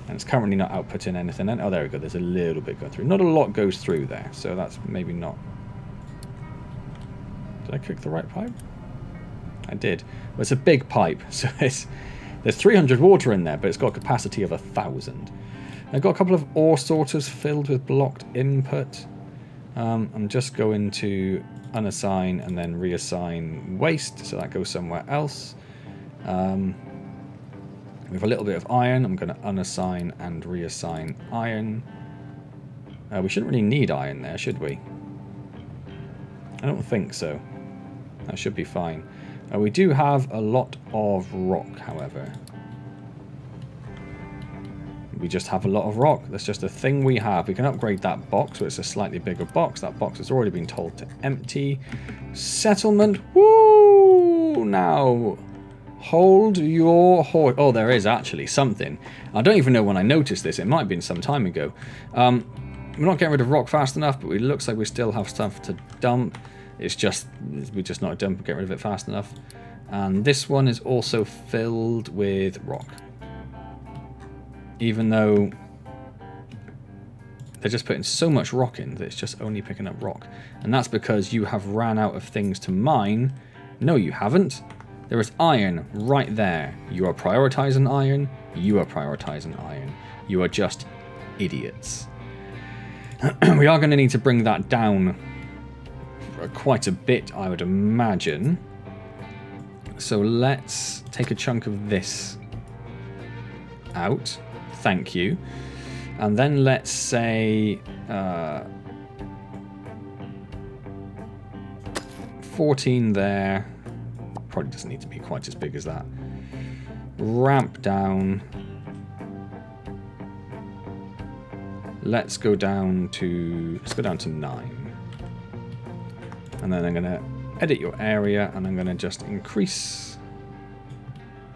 And it's currently not outputting anything. Oh, there we go. There's a little bit going through. Not a lot goes through there, so that's maybe not... Did I click the right pipe? I did. Well, it's a big pipe, so there's 300 water in there, but it's got a capacity of 1,000. I've got a couple of ore sorters filled with blocked input. I'm just going to unassign and then reassign waste, so that goes somewhere else. We have a little bit of iron. I'm going to unassign and reassign iron. We shouldn't really need iron there, should we? I don't think so. That should be fine. We do have a lot of rock, however. We just have a lot of rock. That's just a thing we have. We can upgrade that box, so it's a slightly bigger box. That box has already been told to empty. Settlement. Woo! Now, hold your horse. Oh, there is actually something. I don't even know when I noticed this. It might have been some time ago. We're not getting rid of rock fast enough, but it looks like we still have stuff to dump. It's just, we're just not getting rid of it fast enough. And this one is also filled with rock. Even though they're just putting so much rock in that it's just only picking up rock. And that's because you have ran out of things to mine. No, you haven't. There is iron right there. You are prioritizing iron. You are prioritizing iron. You are just idiots. We are going to need to bring that down quite a bit, I would imagine. So let's take a chunk of this out. Thank you. And then let's say 14 there. Probably doesn't need to be quite as big as that. Ramp down. Let's go down to 9. And then I'm going to edit your area, and I'm going to just increase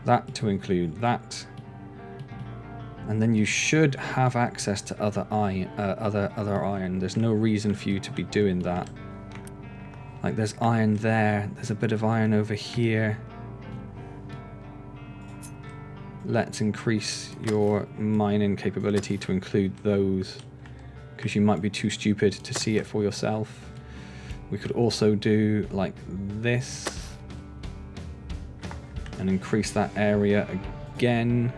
that to include that. And then you should have access to other iron. There's no reason for you to be doing that. Like, there's iron there. There's a bit of iron over here. Let's increase your mining capability to include those, because you might be too stupid to see it for yourself. We could also do like this and increase that area again.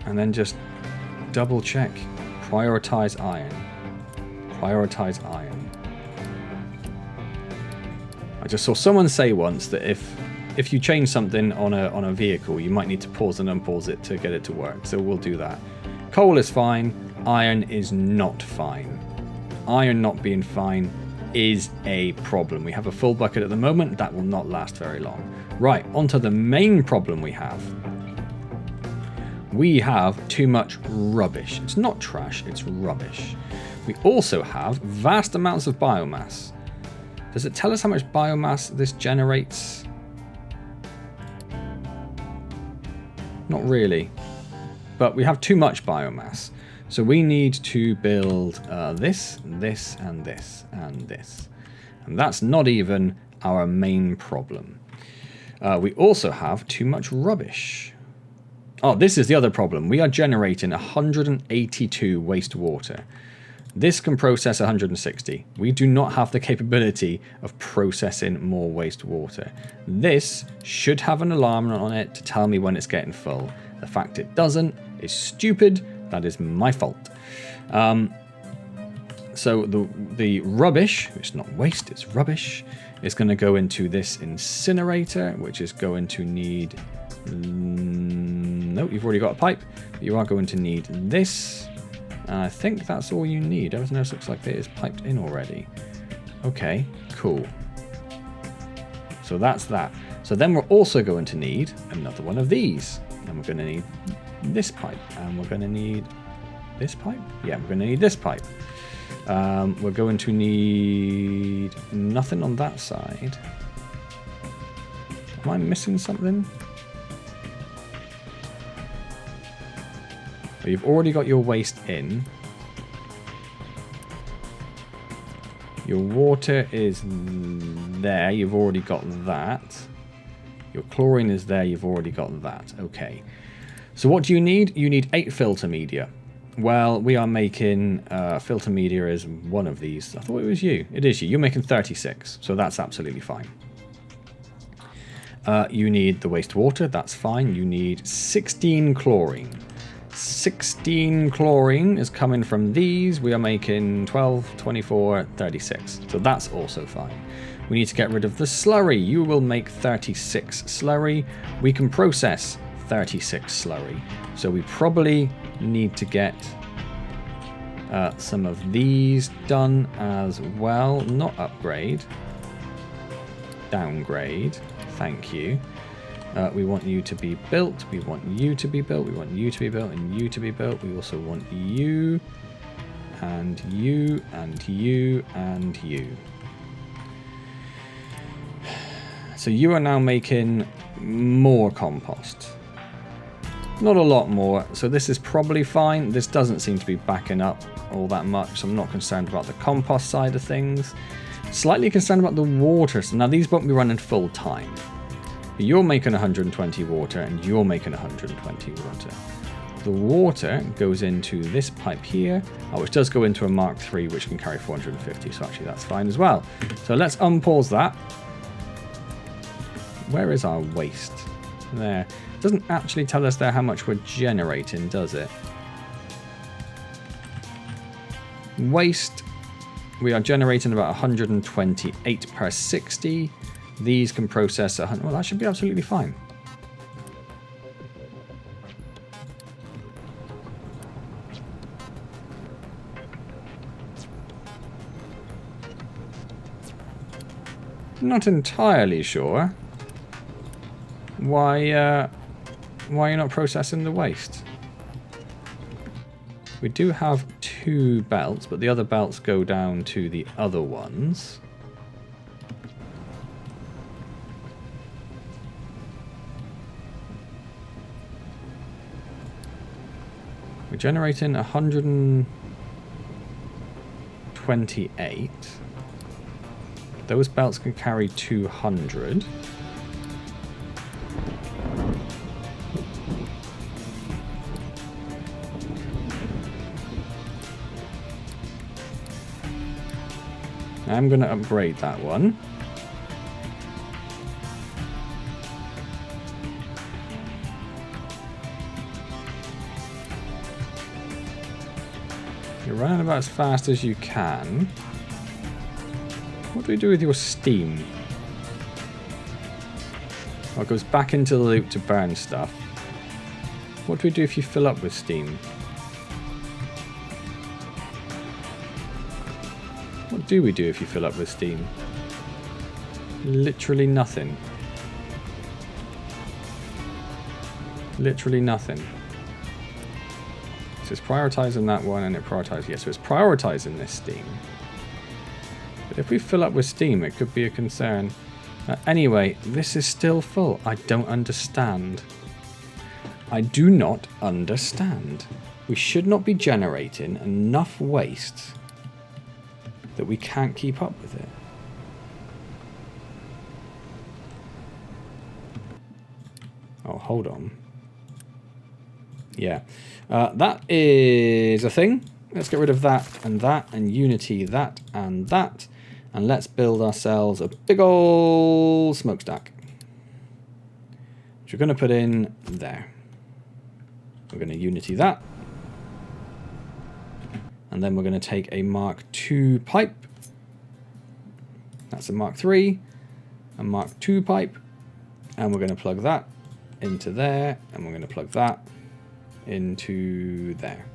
And then just double check. Prioritize iron. Prioritize iron. I just saw someone say once that if you change something on a vehicle, you might need to pause and unpause it to get it to work. So we'll do that. Coal is fine. Iron is not fine. Iron not being fine is a problem. We have a full bucket at the moment. That will not last very long. Right, onto the main problem we have. We have too much rubbish. It's not trash, it's rubbish. We also have vast amounts of biomass. Does it tell us how much biomass this generates? Not really. But we have too much biomass. So we need to build this, this, and this, and this. And that's not even our main problem. We also have too much rubbish. Oh, this is the other problem. We are generating 182 wastewater. This can process 160. We do not have the capability of processing more wastewater. This should have an alarm on it to tell me when it's getting full. The fact it doesn't is stupid. That is my fault. So the rubbish, it's not waste, it's rubbish, is going to go into this incinerator, which is going to need... No, you've already got a pipe. You are going to need this. And I think that's all you need. Everything else looks like it is piped in already. Okay, cool. So that's that. So then we're also going to need another one of these. And we're going to need this pipe. And we're going to need this pipe? Yeah, we're going to need this pipe. We're going to need nothing on that side. Am I missing something? You've already got your waste in. Your water is there. You've already got that. Your chlorine is there. You've already got that. Okay. So what do you need? You need 8 filter media. Well, we are making filter media as one of these. I thought it was you. It is you. You're making 36. So that's absolutely fine. You need the wastewater. That's fine. You need 16 chlorine. 16 chlorine is coming from these. We are making 12, 24, 36. So that's also fine. We need to get rid of the slurry. You will make 36 slurry. We can process 36 slurry. So we probably need to get some of these done as well. Not upgrade. Downgrade. Thank you. We want you to be built. We want you to be built. We want you to be built and you to be built. We also want you and you and you and you. So you are now making more compost. Not a lot more. So this is probably fine. This doesn't seem to be backing up all that much. So I'm not concerned about the compost side of things. Slightly concerned about the water. So now these won't be running full time. You're making 120 water and you're making 120 water. The water goes into this pipe here, which does go into a Mark III, which can carry 450. So actually that's fine as well. So let's unpause that. Where is our waste? There. It doesn't actually tell us there how much we're generating, does it? Waste. We are generating about 128 per 60. These can process 100. Well, that should be absolutely fine. Not entirely sure Why are you not processing the waste? We do have 2 belts, but the other belts go down to the other ones. We're generating 128. Those belts can carry 200. I'm going to upgrade that one. You're running about as fast as you can. What do we do with your steam? Well, it goes back into the loop to burn stuff. What do we do if you fill up with steam? What do we do if you fill up with steam? Literally nothing. Literally nothing. So it's prioritizing that one and it prioritizes. Yes, so it's prioritizing this steam. But if we fill up with steam, it could be a concern. Anyway, this is still full. I don't understand. I do not understand. We should not be generating enough waste that we can't keep up with it. Oh, hold on. Yeah, that is a thing. Let's get rid of that and Unity that, and let's build ourselves a big old smokestack, which we're going to put in there. We're going to Unity that. And then we're going to take a Mark II pipe. That's a Mark III, a Mark II pipe. And we're going to plug that into there. And we're going to plug that into there.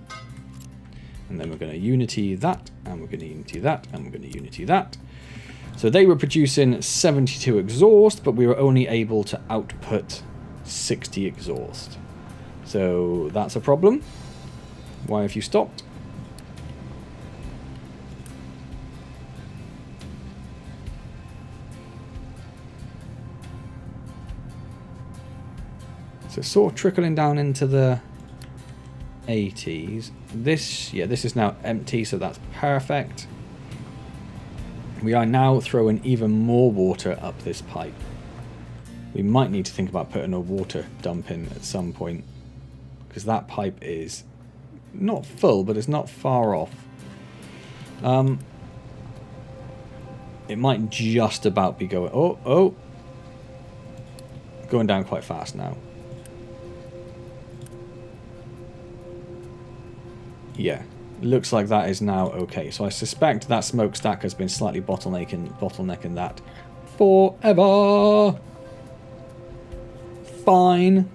And then we're going to Unity that. And we're going to Unity that. And we're going to Unity that. So they were producing 72 exhaust, but we were only able to output 60 exhaust. So that's a problem. Why have you stopped? So it's sort of trickling down into the 80s. This is now empty, so that's perfect. We are now throwing even more water up this pipe. We might need to think about putting a water dump in at some point, because that pipe is not full, but it's not far off. It might just about be going... Oh! Going down quite fast now. Yeah, looks like that is now okay. So I suspect that smokestack has been slightly bottlenecking that forever. Fine.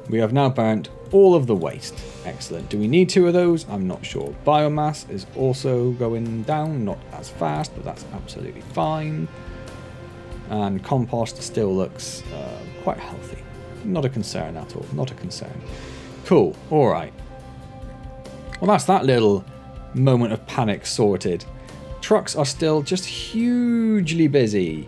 We have now burnt all of the waste. Excellent. Do we need 2 of those? I'm not sure. Biomass is also going down, not as fast, but that's absolutely fine. And compost still looks quite healthy. Not a concern at all. Not a concern. Cool. All right. Well, that's that little moment of panic sorted. Trucks are still just hugely busy.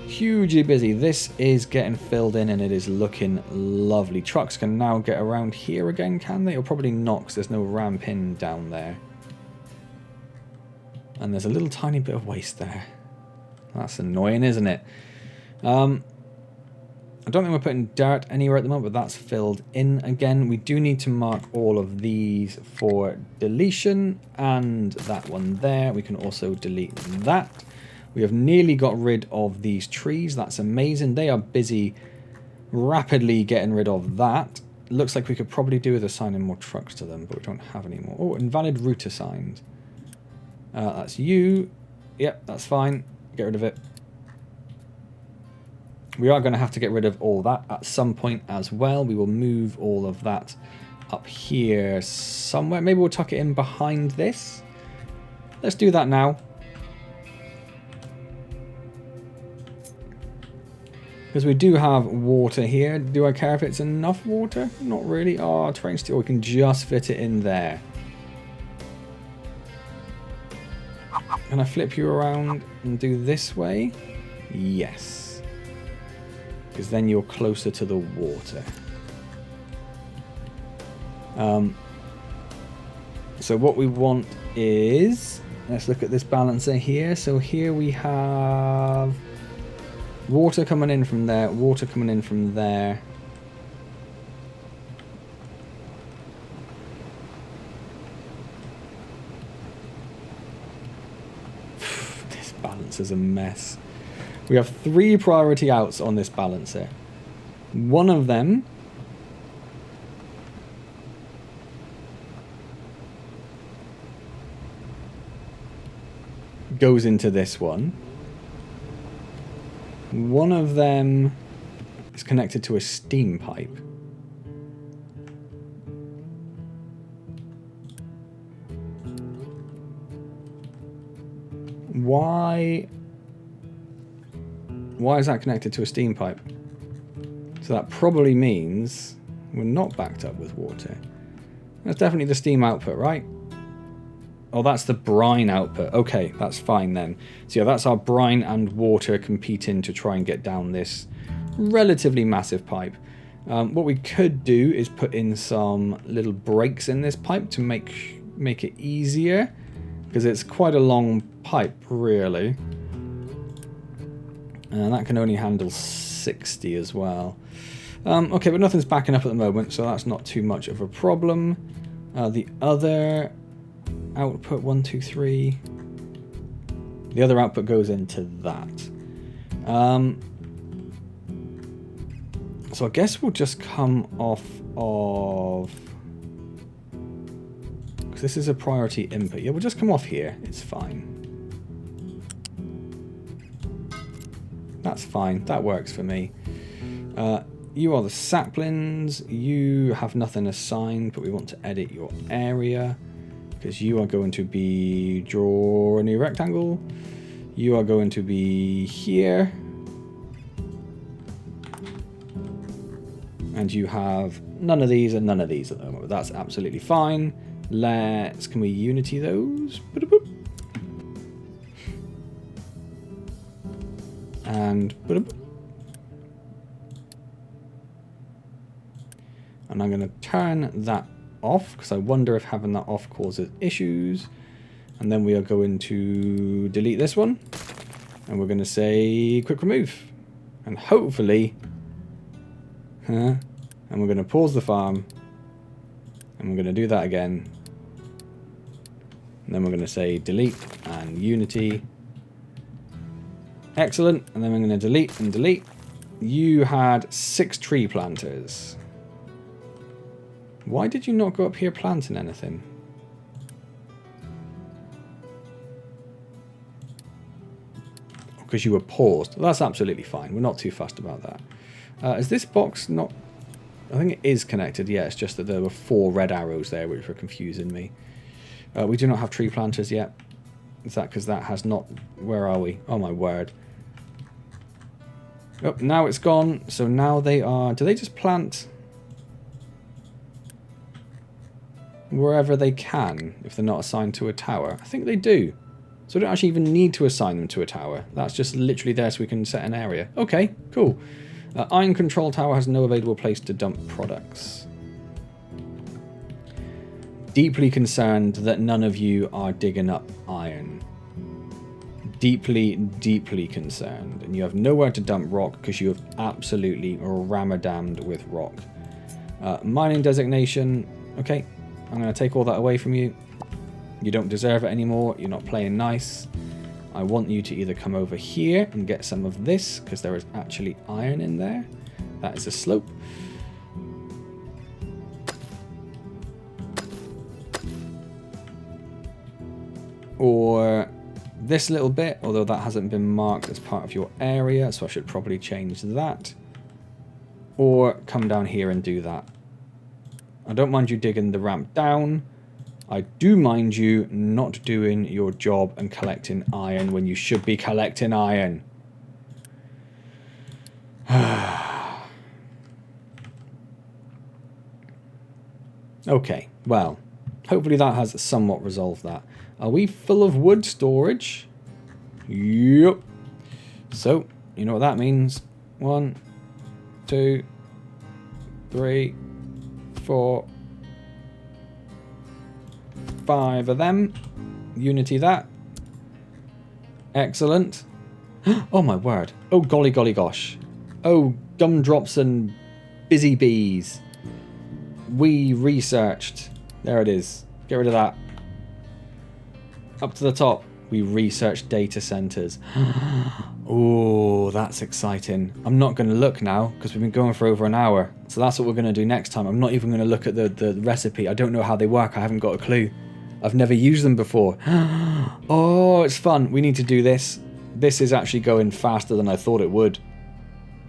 Hugely busy. This is getting filled in and it is looking lovely. Trucks can now get around here again, can they? Or probably not, because there's no ramp in down there. And there's a little tiny bit of waste there. That's annoying, isn't it? I don't think we're putting dirt anywhere at the moment, but that's filled in again. We do need to mark all of these for deletion, and that one there. We can also delete that. We have nearly got rid of these trees. That's amazing. They are busy rapidly getting rid of that. Looks like we could probably do with assigning more trucks to them, but we don't have any more. Oh, invalid route assigned. That's you. Yep, that's fine. Get rid of it. We are going to have to get rid of all that at some point as well. We will move all of that up here somewhere. Maybe we'll tuck it in behind this. Let's do that now. Because we do have water here. Do I care if it's enough water? Not really. Oh, terrain steel, we can just fit it in there. Can I flip you around and do this way? Yes. Because then you're closer to the water. So what we want is... Let's look at this balancer here. So here we have... water coming in from there. Water coming in from there. This balancer's a mess. We have 3 priority outs on this balancer. One of them goes into this one. One of them is connected to a steam pipe. Why is that connected to a steam pipe? So that probably means we're not backed up with water. That's definitely the steam output, right? Oh, that's the brine output. Okay, that's fine then. So yeah, that's our brine and water competing to try and get down this relatively massive pipe. What we could do is put in some little breaks in this pipe to make it easier, because it's quite a long pipe, really. And that can only handle 60 as well. Okay, but nothing's backing up at the moment, so that's not too much of a problem. The other output, 1, 2, 3. The other output goes into that. So I guess we'll just come off of... because this is a priority input. Yeah, we'll just come off here. It's fine. That's fine. That works for me. You are the saplings. You have nothing assigned, but we want to edit your area. Because you are going to be... draw a new rectangle. You are going to be here. And you have none of these and none of these at the moment. But that's absolutely fine. Can we unity those? And I'm going to turn that off, because I wonder if having that off causes issues. And then we are going to delete this one, and we're going to say quick remove, and hopefully and we're going to pause the farm, and we're going to do that again, and then we're going to say delete and unity. Excellent. And then we're going to delete and delete. You had 6 tree planters. Why did you not go up here planting anything? Because you were paused. That's absolutely fine. We're not too fussed about that. Is this box not... I think it is connected. Yeah, it's just that there were 4 red arrows there, which were confusing me. We do not have tree planters yet. Is that because that has not... Where are we? Oh my word. Oh, now it's gone. So now they are... Do they just plant... wherever they can, if they're not assigned to a tower? I think they do. So we don't actually even need to assign them to a tower. That's just literally there so we can set an area. Okay, cool. Iron control tower has no available place to dump products. Deeply concerned that none of you are digging up iron. Deeply, deeply concerned. And you have nowhere to dump rock because you have absolutely ramadammed with rock. Mining designation. Okay. I'm going to take all that away from you. You don't deserve it anymore. You're not playing nice. I want you to either come over here and get some of this, because there is actually iron in there. That is a slope. Or this little bit, although that hasn't been marked as part of your area, so I should probably change that. Or come down here and do that. I don't mind you digging the ramp down. I do mind you not doing your job and collecting iron when you should be collecting iron. Okay, well, hopefully that has somewhat resolved that. Are we full of wood storage? Yep. So, you know what that means. 1, 2, 3, 4, 5 of them. Unity that. Excellent. Oh my word. Oh golly golly gosh. Oh gumdrops and busy bees. We researched. There it is. Get rid of that. Up to the top. We researched data centers. Oh, that's exciting. I'm not going to look now because we've been going for over an hour. So that's what we're going to do next time. I'm not even going to look at the recipe. I don't know how they work. I haven't got a clue. I've never used them before. Oh, it's fun. We need to do this. This is actually going faster than I thought it would.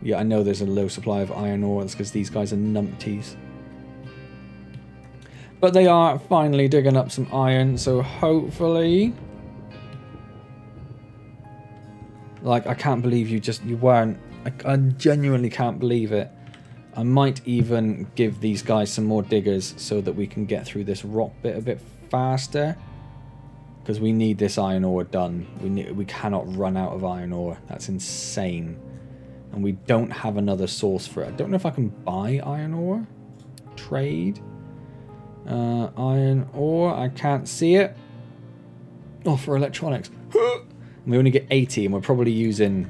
Yeah, I know there's a low supply of iron ore. That's because these guys are numpties. But they are finally digging up some iron, so hopefully... Like, I can't believe you weren't... I genuinely can't believe it. I might even give these guys some more diggers so that we can get through this rock bit a bit faster. Because we need this iron ore done. We cannot run out of iron ore. That's insane. And we don't have another source for it. I don't know if I can buy iron ore. Trade. Iron ore. I can't see it. Oh, for electronics. We only get 80 and we're probably using...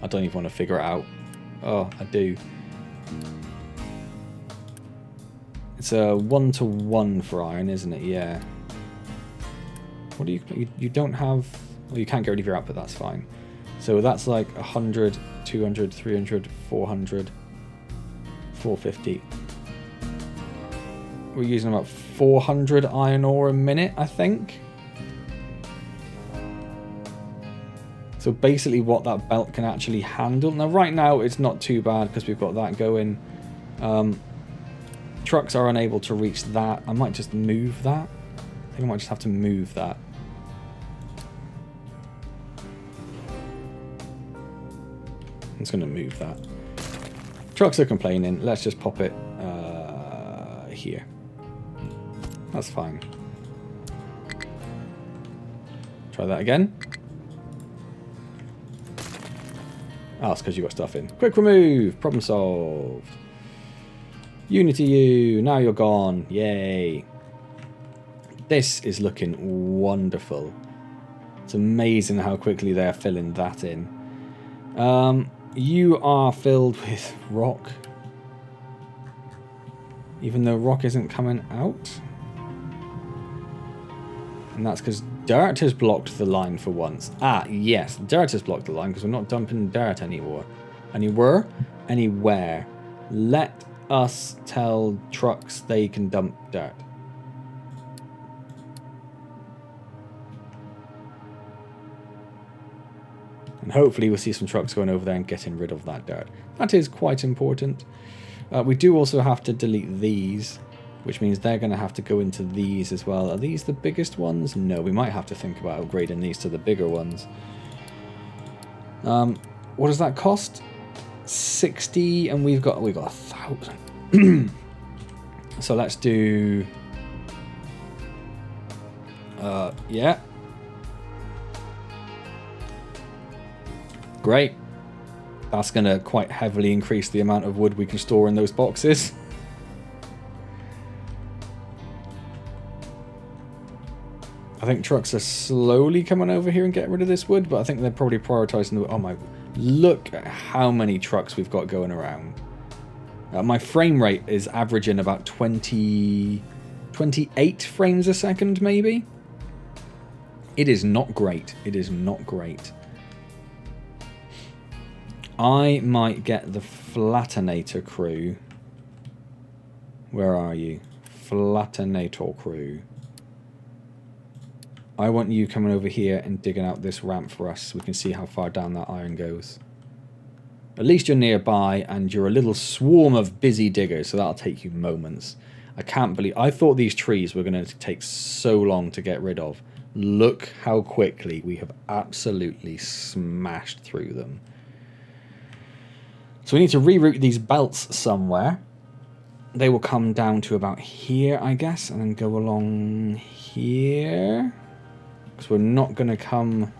I don't even want to figure it out. Oh, I do. It's a 1-to-1 for iron, isn't it? Yeah. What do you don't have... Well, you can't get rid of your output, that's fine. So that's like 100, 200, 300, 400, 450. We're using about 400 iron ore a minute, I think. So basically what that belt can actually handle. Now right now it's not too bad because we've got that going. Trucks are unable to reach that. I might just move that. I think I might just have to move that. I'm just going to move that. Trucks are complaining. Let's just pop it here. That's fine. Try that again. Oh, it's because you got stuff in. Quick remove. Problem solved. Unity you. Now you're gone. Yay. This is looking wonderful. It's amazing how quickly they're filling that in. You are filled with rock. Even though rock isn't coming out. And that's because dirt has blocked the line for once. Ah, yes, dirt has blocked the line because we're not dumping dirt anymore. Anywhere. Let us tell trucks they can dump dirt. And hopefully we'll see some trucks going over there and getting rid of that dirt. That is quite important. We do also have to delete these, which means they're going to have to go into these as well. Are these the biggest ones? No, we might have to think about upgrading these to the bigger ones. What does that cost? 60, and we've got 1,000. So let's do... yeah. Great. That's going to quite heavily increase the amount of wood we can store in those boxes. I think trucks are slowly coming over here and getting rid of this wood, but I think they're probably prioritizing the... Oh my... Look at how many trucks we've got going around. My frame rate is averaging about 28 frames a second, maybe? It is not great. It is not great. I might get the Flattenator crew. Where are you? Flattenator crew. I want you coming over here and digging out this ramp for us so we can see how far down that iron goes. At least you're nearby and you're a little swarm of busy diggers, so that'll take you moments. I can't believe... I thought these trees were going to take so long to get rid of. Look how quickly we have absolutely smashed through them. So we need to reroute these belts somewhere. they will come down to about here, I guess, and then go along here. Because we're not going to come...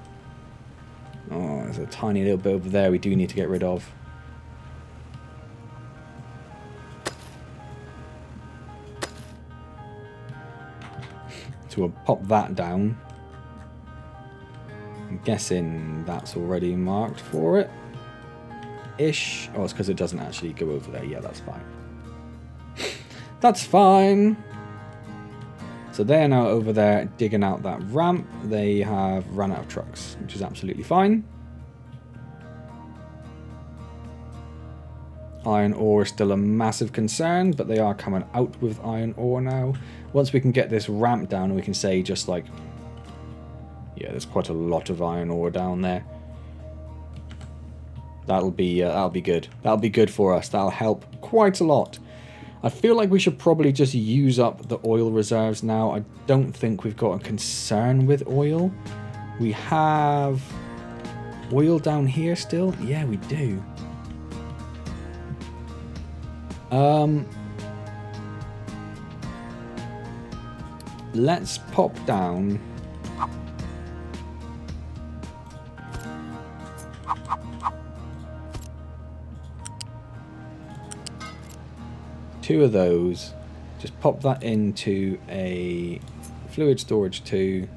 Oh, there's a tiny little bit over there we do need to get rid of. So we'll pop that down. I'm guessing that's already marked for it. Ish. Oh, it's because it doesn't actually go over there. Yeah, that's fine. That's fine. So they're now over there digging out that ramp. They have run out of trucks, which is absolutely fine. Iron ore is still a massive concern, but they are coming out with iron ore now. Once we can get this ramp down, we can say just like... Yeah, there's quite a lot of iron ore down there. That'll be good. That'll be good for us. That'll help quite a lot. I feel like we should probably just use up the oil reserves now. I don't think we've got a concern with oil. We have oil down here still? Yeah, we do. Let's pop down. Two of those. Just pop that into a fluid storage 2,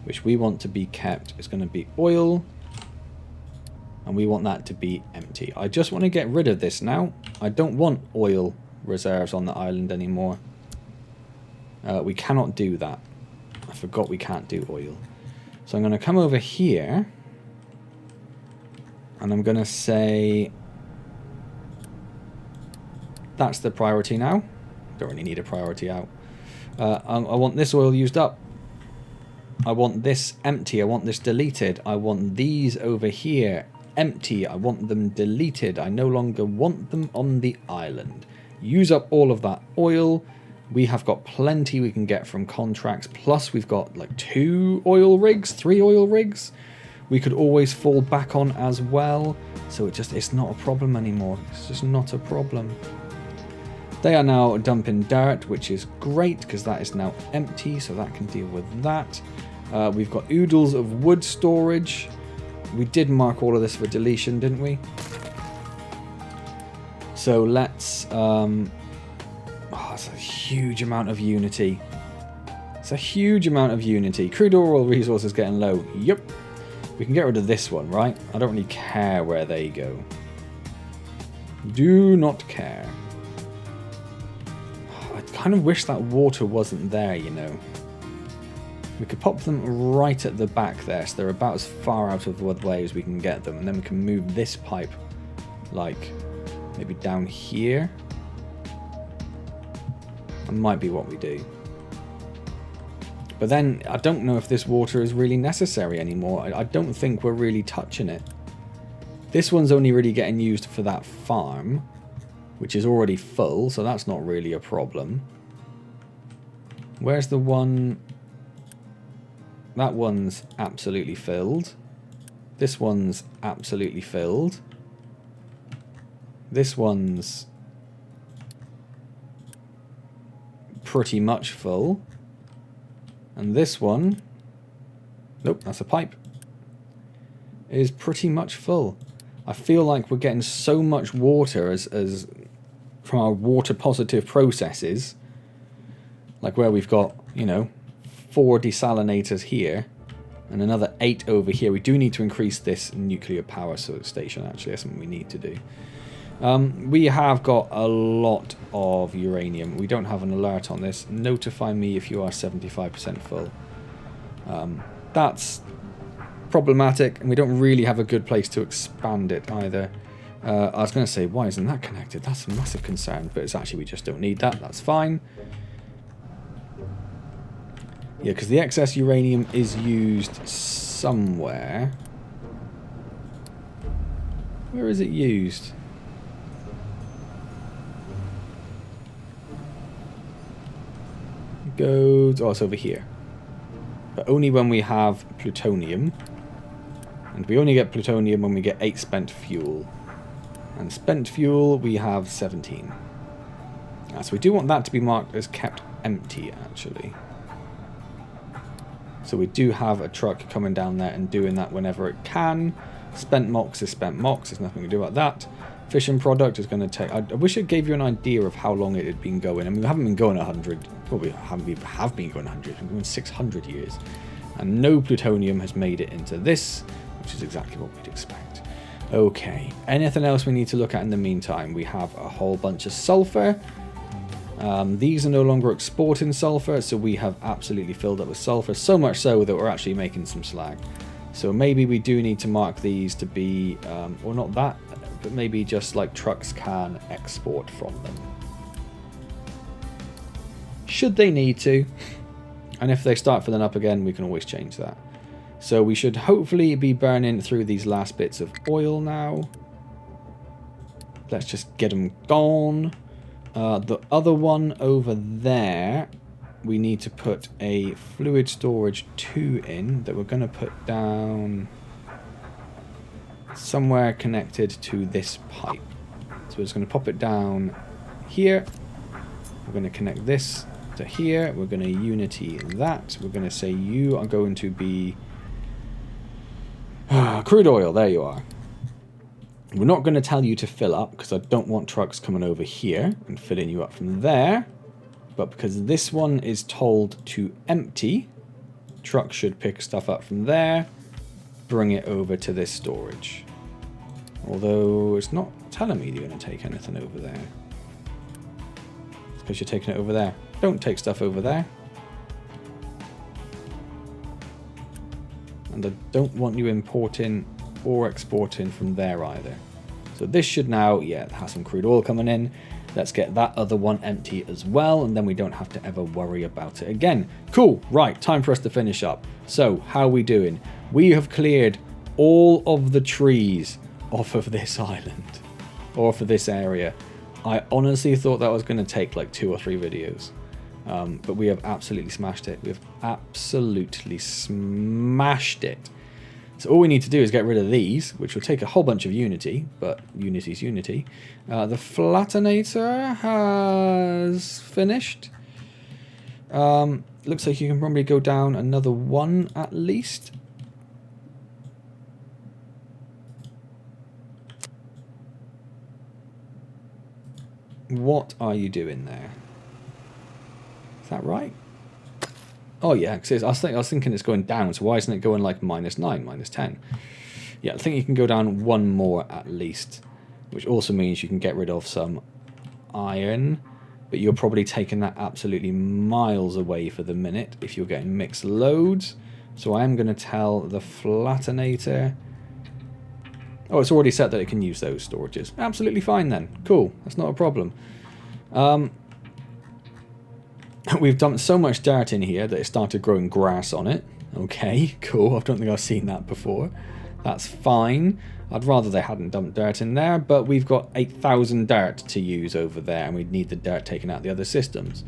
which we want to be kept. It's going to be oil, and we want that to be empty. I just want to get rid of this now. I don't want oil reserves on the island anymore. We cannot do that. I forgot we can't do oil. So I'm going to come over here, and I'm going to say... That's the priority now. Don't really need a priority out. I want this oil used up. I want this empty. I want this deleted. I want these over here empty. I want them deleted. I no longer want them on the island. Use up all of that oil. We have got plenty we can get from contracts. Plus we've got like 2 oil rigs, 3 oil rigs. We could always fall back on as well. So it's not a problem anymore. It's just not a problem. They are now dumping dirt, which is great because that is now empty, so that can deal with that. We've got oodles of wood storage. We did mark all of this for deletion, didn't we? So let's... it's a huge amount of unity. It's a huge amount of unity. Crude oil resources getting low. Yep. We can get rid of this one, right? I don't really care where they go. Do not care. I kind of wish that water wasn't there, you know. We could pop them right at the back there, so they're about as far out of the way as we can get them, and then we can move this pipe, like, maybe down here. That might be what we do. But then, I don't know if this water is really necessary anymore. I don't think we're really touching it. This one's only really getting used for that farm, which is already full, so that's not really a problem. Where's the one... That one's absolutely filled. This one's absolutely filled. This one's pretty much full. And this one, nope, that's a pipe, is pretty much full. I feel like we're getting so much water as from our water positive processes, like where we've got, you know, 4 desalinators here and another 8 over here. We do need to increase this nuclear power station, actually. That's something we need to do. We have got a lot of uranium. We don't have an alert on this. Notify me if you are 75% full. That's problematic, and we don't really have a good place to expand it either. I was going to say, why isn't that connected? That's a massive concern, but it's actually we just don't need that. That's fine. Yeah, because the excess uranium is used somewhere. Where is it used? It goes... Oh, it's over here. But only when we have plutonium. And we only get plutonium when we get 8 spent fuel. And spent fuel, we have 17. So we do want that to be marked as kept empty, actually. So we do have a truck coming down there and doing that whenever it can. Spent mox is spent mox. There's nothing to do about that. Fishing product is going to take... I wish it gave you an idea of how long it had been going. I mean, we haven't been going 100... Well, we have been going 100. We've been going 600 years. And no plutonium has made it into this, which is exactly what we'd expect. Okay. Anything else we need to look at in the meantime? We have a whole bunch of sulfur. These are no longer exporting sulfur, so we have absolutely filled up with sulfur. So much so that we're actually making some slag. So maybe we do need to mark these to be... or not that... but maybe just like trucks can export from them. Should they need to. And if they start filling up again, we can always change that. So we should hopefully be burning through these last bits of oil now. Let's just get them gone. The other one over there, we need to put a fluid storage 2 in that we're going to put down... somewhere connected to this pipe. So we're just going to pop it down here. We're going to connect this to here. We're going to unity that. We're going to say you are going to be crude oil. There you are. We're not going to tell you to fill up because I don't want trucks coming over here and filling you up from there. But because this one is told to empty, trucks should pick stuff up from there, bring it over to this storage. Although it's not telling me you're going to take anything over there. It's because you're taking it over there. Don't take stuff over there. And I don't want you importing or exporting from there either. So this should now, yeah, have some crude oil coming in. Let's get that other one empty as well, and then we don't have to ever worry about it again. Cool, right, time for us to finish up. So, how are we doing? We have cleared all of the trees off of this island, or for this area. I honestly thought that was going to take like 2 or 3 videos, but we have absolutely smashed it. We have absolutely smashed it. So all we need to do is get rid of these, which will take a whole bunch of unity, but unity's unity. The flattenator has finished. Looks like you can probably go down another 1 at least. What are you doing there? Is that right? Oh yeah, because I was thinking it's going down, so why isn't it going like -9, -10? Yeah, I think you can go down 1 more at least, which also means you can get rid of some iron, but you're probably taking that absolutely miles away for the minute if you're getting mixed loads. So I am going to tell the flattenator... Oh, it's already set that it can use those storages. Absolutely fine then. Cool, that's not a problem. We've dumped so much dirt in here that it started growing grass on it. Okay, cool. I don't think I've seen that before. That's fine. I'd rather they hadn't dumped dirt in there, but we've got 8,000 dirt to use over there, and we'd need the dirt taken out of the other systems.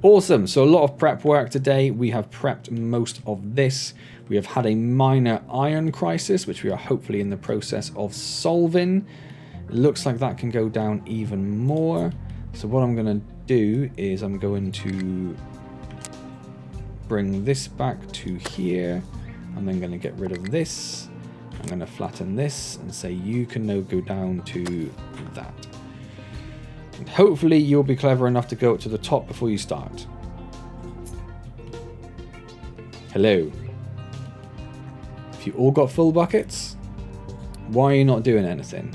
Awesome. So a lot of prep work today. We have prepped most of this. We have had a minor iron crisis, which we are hopefully in the process of solving. It looks like that can go down even more. So what I'm going to do is I'm going to bring this back to here. I'm then going to get rid of this. I'm going to flatten this and say you can now go down to that. And hopefully you'll be clever enough to go up to the top before you start. Hello. If you all got full buckets, why are you not doing anything?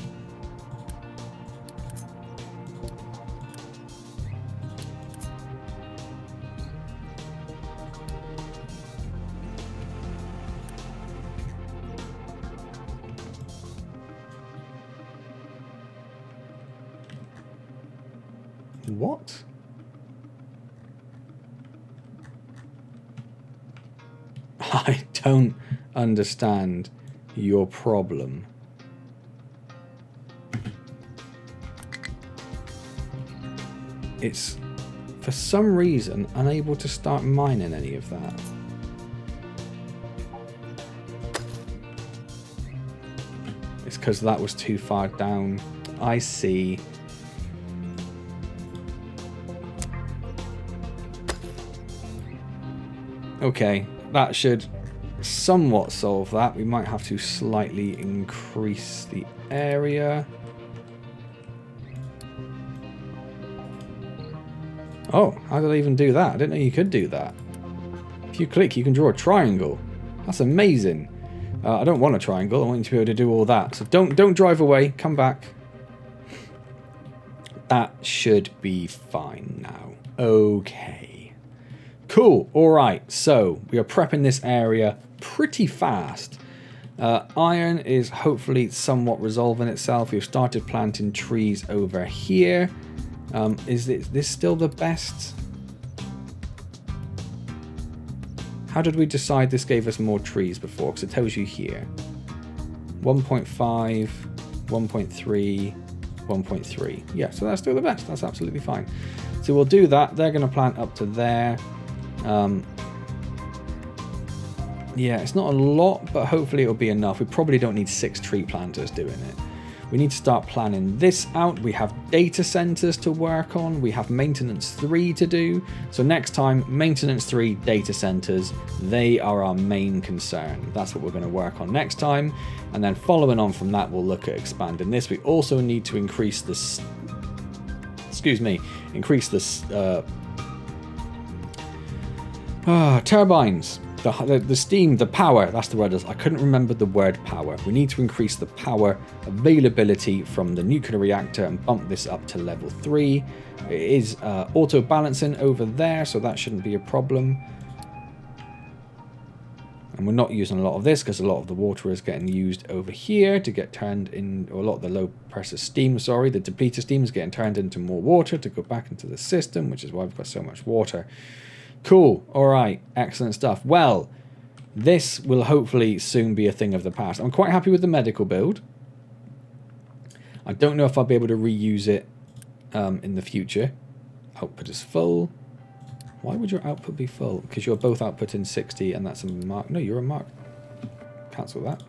What? I don't understand your problem. It's, for some reason, unable to start mining any of that. It's because that was too far down. I see. Okay, that should somewhat solve that. We might have to slightly increase the area. Oh, how did I even do that? I didn't know you could do that. If you click, you can draw a triangle. That's amazing. I don't want a triangle. I want you to be able to do all that. So don't drive away. Come back. That should be fine now. Okay. Cool. All right. So we are prepping this area pretty fast. Iron is hopefully somewhat resolving itself. We've started planting trees over here. Is this still the best? How did we decide this gave us more trees before? Because it tells you here. 1.5, 1.3, 1.3. Yeah, so that's still the best. That's absolutely fine. So we'll do that. They're going to plant up to there. Yeah, it's not a lot, but hopefully it'll be enough. We probably don't need 6 tree planters doing it. We need to start planning this out. We have data centers to work on. We have maintenance 3 to do. So next time, maintenance 3, data centers, they are our main concern. That's what we're going to work on next time. And then following on from that, we'll look at expanding this. We also need to increase this, turbines. The steam, the power, that's the word. I couldn't remember the word power. We need to increase the power availability from the nuclear reactor and bump this up to level 3. It is auto-balancing over there, so that shouldn't be a problem. And we're not using a lot of this because a lot of the water is getting used over here to get turned in, or a lot of the low pressure steam, sorry, the depleter steam is getting turned into more water to go back into the system, which is why we've got so much water. Cool. All right. Excellent stuff. Well, this will hopefully soon be a thing of the past. I'm quite happy with the medical build. I don't know if I'll be able to reuse it in the future. Output is full. Why would your output be full? Because you're both outputting 60 and that's a mark. No, you're a mark. Cancel that.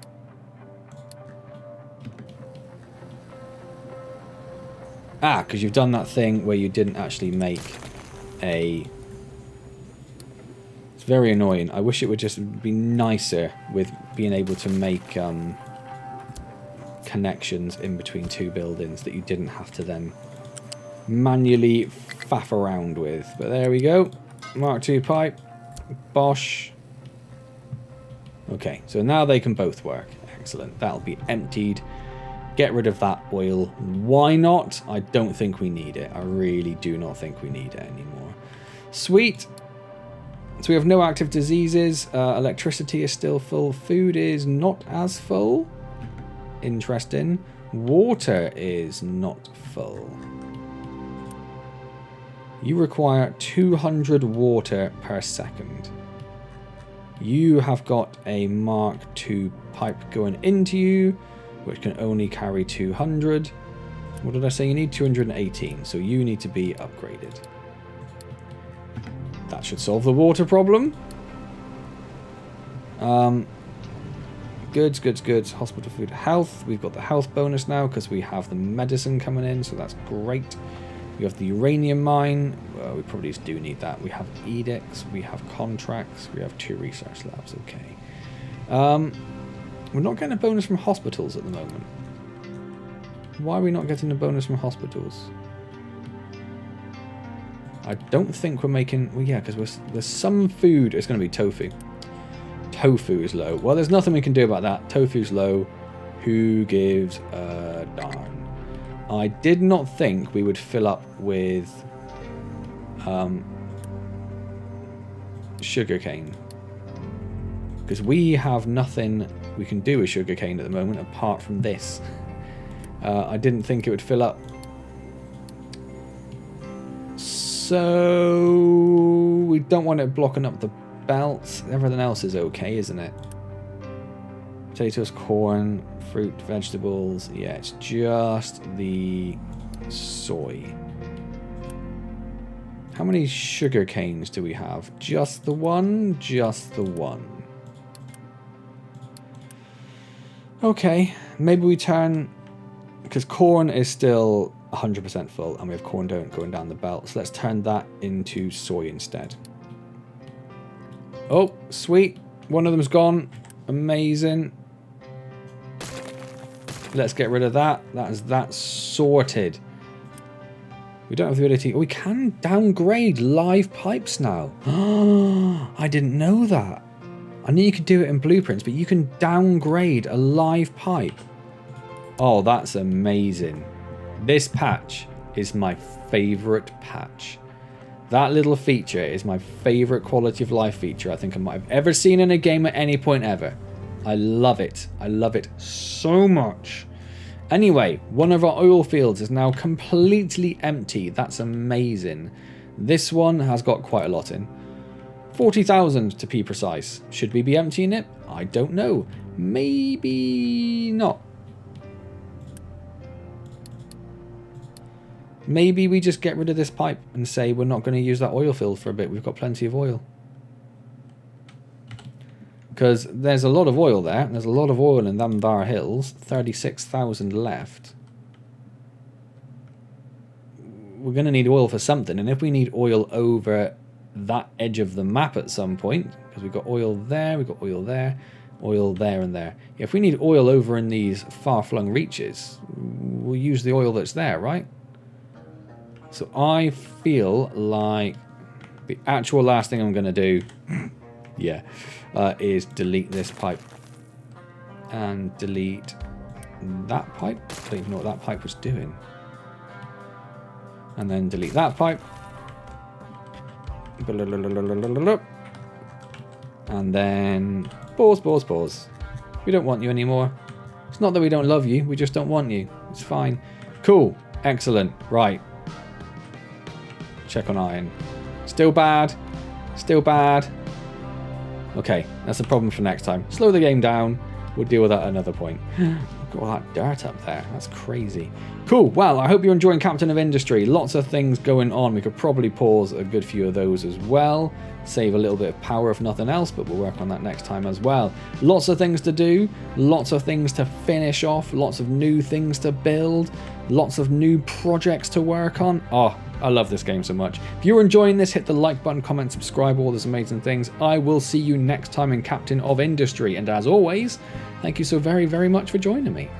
Ah, because you've done that thing where you didn't actually make a... It's very annoying. I wish it would just be nicer with being able to make connections in between 2 buildings that you didn't have to then manually faff around with. But there we go. Mark II pipe. Bosh. Okay, so now they can both work. Excellent. That'll be emptied. Get rid of that oil. Why not? I don't think we need it. I really do not think we need it anymore. Sweet. So we have no active diseases. Electricity is still full. Food is not as full. Interesting. Water is not full. You require 200 water per second. You have got a Mark II pipe going into you, which can only carry 200. What did I say? You need 218, so you need to be upgraded. That should solve the water problem. Goods. Hospital food, health. We've got the health bonus now because we have the medicine coming in, so that's great. We have the uranium mine. Well, we probably do need that. We have edicts. We have contracts. We have 2 research labs. Okay. We're not getting a bonus from hospitals at the moment. Why are we not getting a bonus from hospitals? I don't think we're making... Well, yeah, because there's some food... It's going to be tofu. Tofu is low. Well, there's nothing we can do about that. Tofu's low. Who gives a darn? I did not think we would fill up with sugarcane. Because we have nothing we can do with sugarcane at the moment apart from this. I didn't think it would fill up. So we don't want it blocking up the belts. Everything else is okay, isn't it? Potatoes, corn, fruit, vegetables. Yeah, it's just the soy. How many sugar canes do we have? Just the one? Just the one. Okay, maybe we turn... Because corn is still 100% full, and we have corn going down the belt. So let's turn that into soy instead. Oh, sweet. One of them's gone. Amazing. Let's get rid of that. That's sorted. We don't have the ability... we can downgrade live pipes now. I didn't know that. I knew you could do it in blueprints, but you can downgrade a live pipe. Oh, that's amazing. This patch is my favorite patch. That little feature is my favorite quality of life feature I think I might have ever seen in a game at any point ever. I love it. I love it so much. Anyway, one of our oil fields is now completely empty. That's amazing. This one has got quite a lot in. 40,000 to be precise. Should we be emptying it? I don't know. Maybe not. Maybe we just get rid of this pipe and say we're not going to use that oil field for a bit. We've got plenty of oil. Because there's a lot of oil there. There's a lot of oil in them Bar Hills. 36,000 left. We're going to need oil for something. And if we need oil over that edge of the map at some point, because we've got oil there, we've got oil there, oil there and there. If we need oil over in these far-flung reaches, we'll use the oil that's there, right? So I feel like the actual last thing I'm going to do... yeah, is delete this pipe and delete that pipe. I don't even know what that pipe was doing. And then delete that pipe. And then pause. We don't want you anymore. It's not that we don't love you, we just don't want you. It's fine. Cool, excellent, right. Check on iron. Still bad. Okay, that's a problem for next time. Slow the game down. We'll deal with that at another point. Look at all that dirt up there. That's crazy. Cool. Well, I hope you're enjoying Captain of Industry. Lots of things going on. We could probably pause a good few of those as well. Save a little bit of power if nothing else, but we'll work on that next time as well. Lots of things to do. Lots of things to finish off. Lots of new things to build. Lots of new projects to work on. Oh, I love this game so much. If you're enjoying this, hit the like button, comment, subscribe, all those amazing things. I will see you next time in Captain of Industry. And as always, thank you so very, very much for joining me.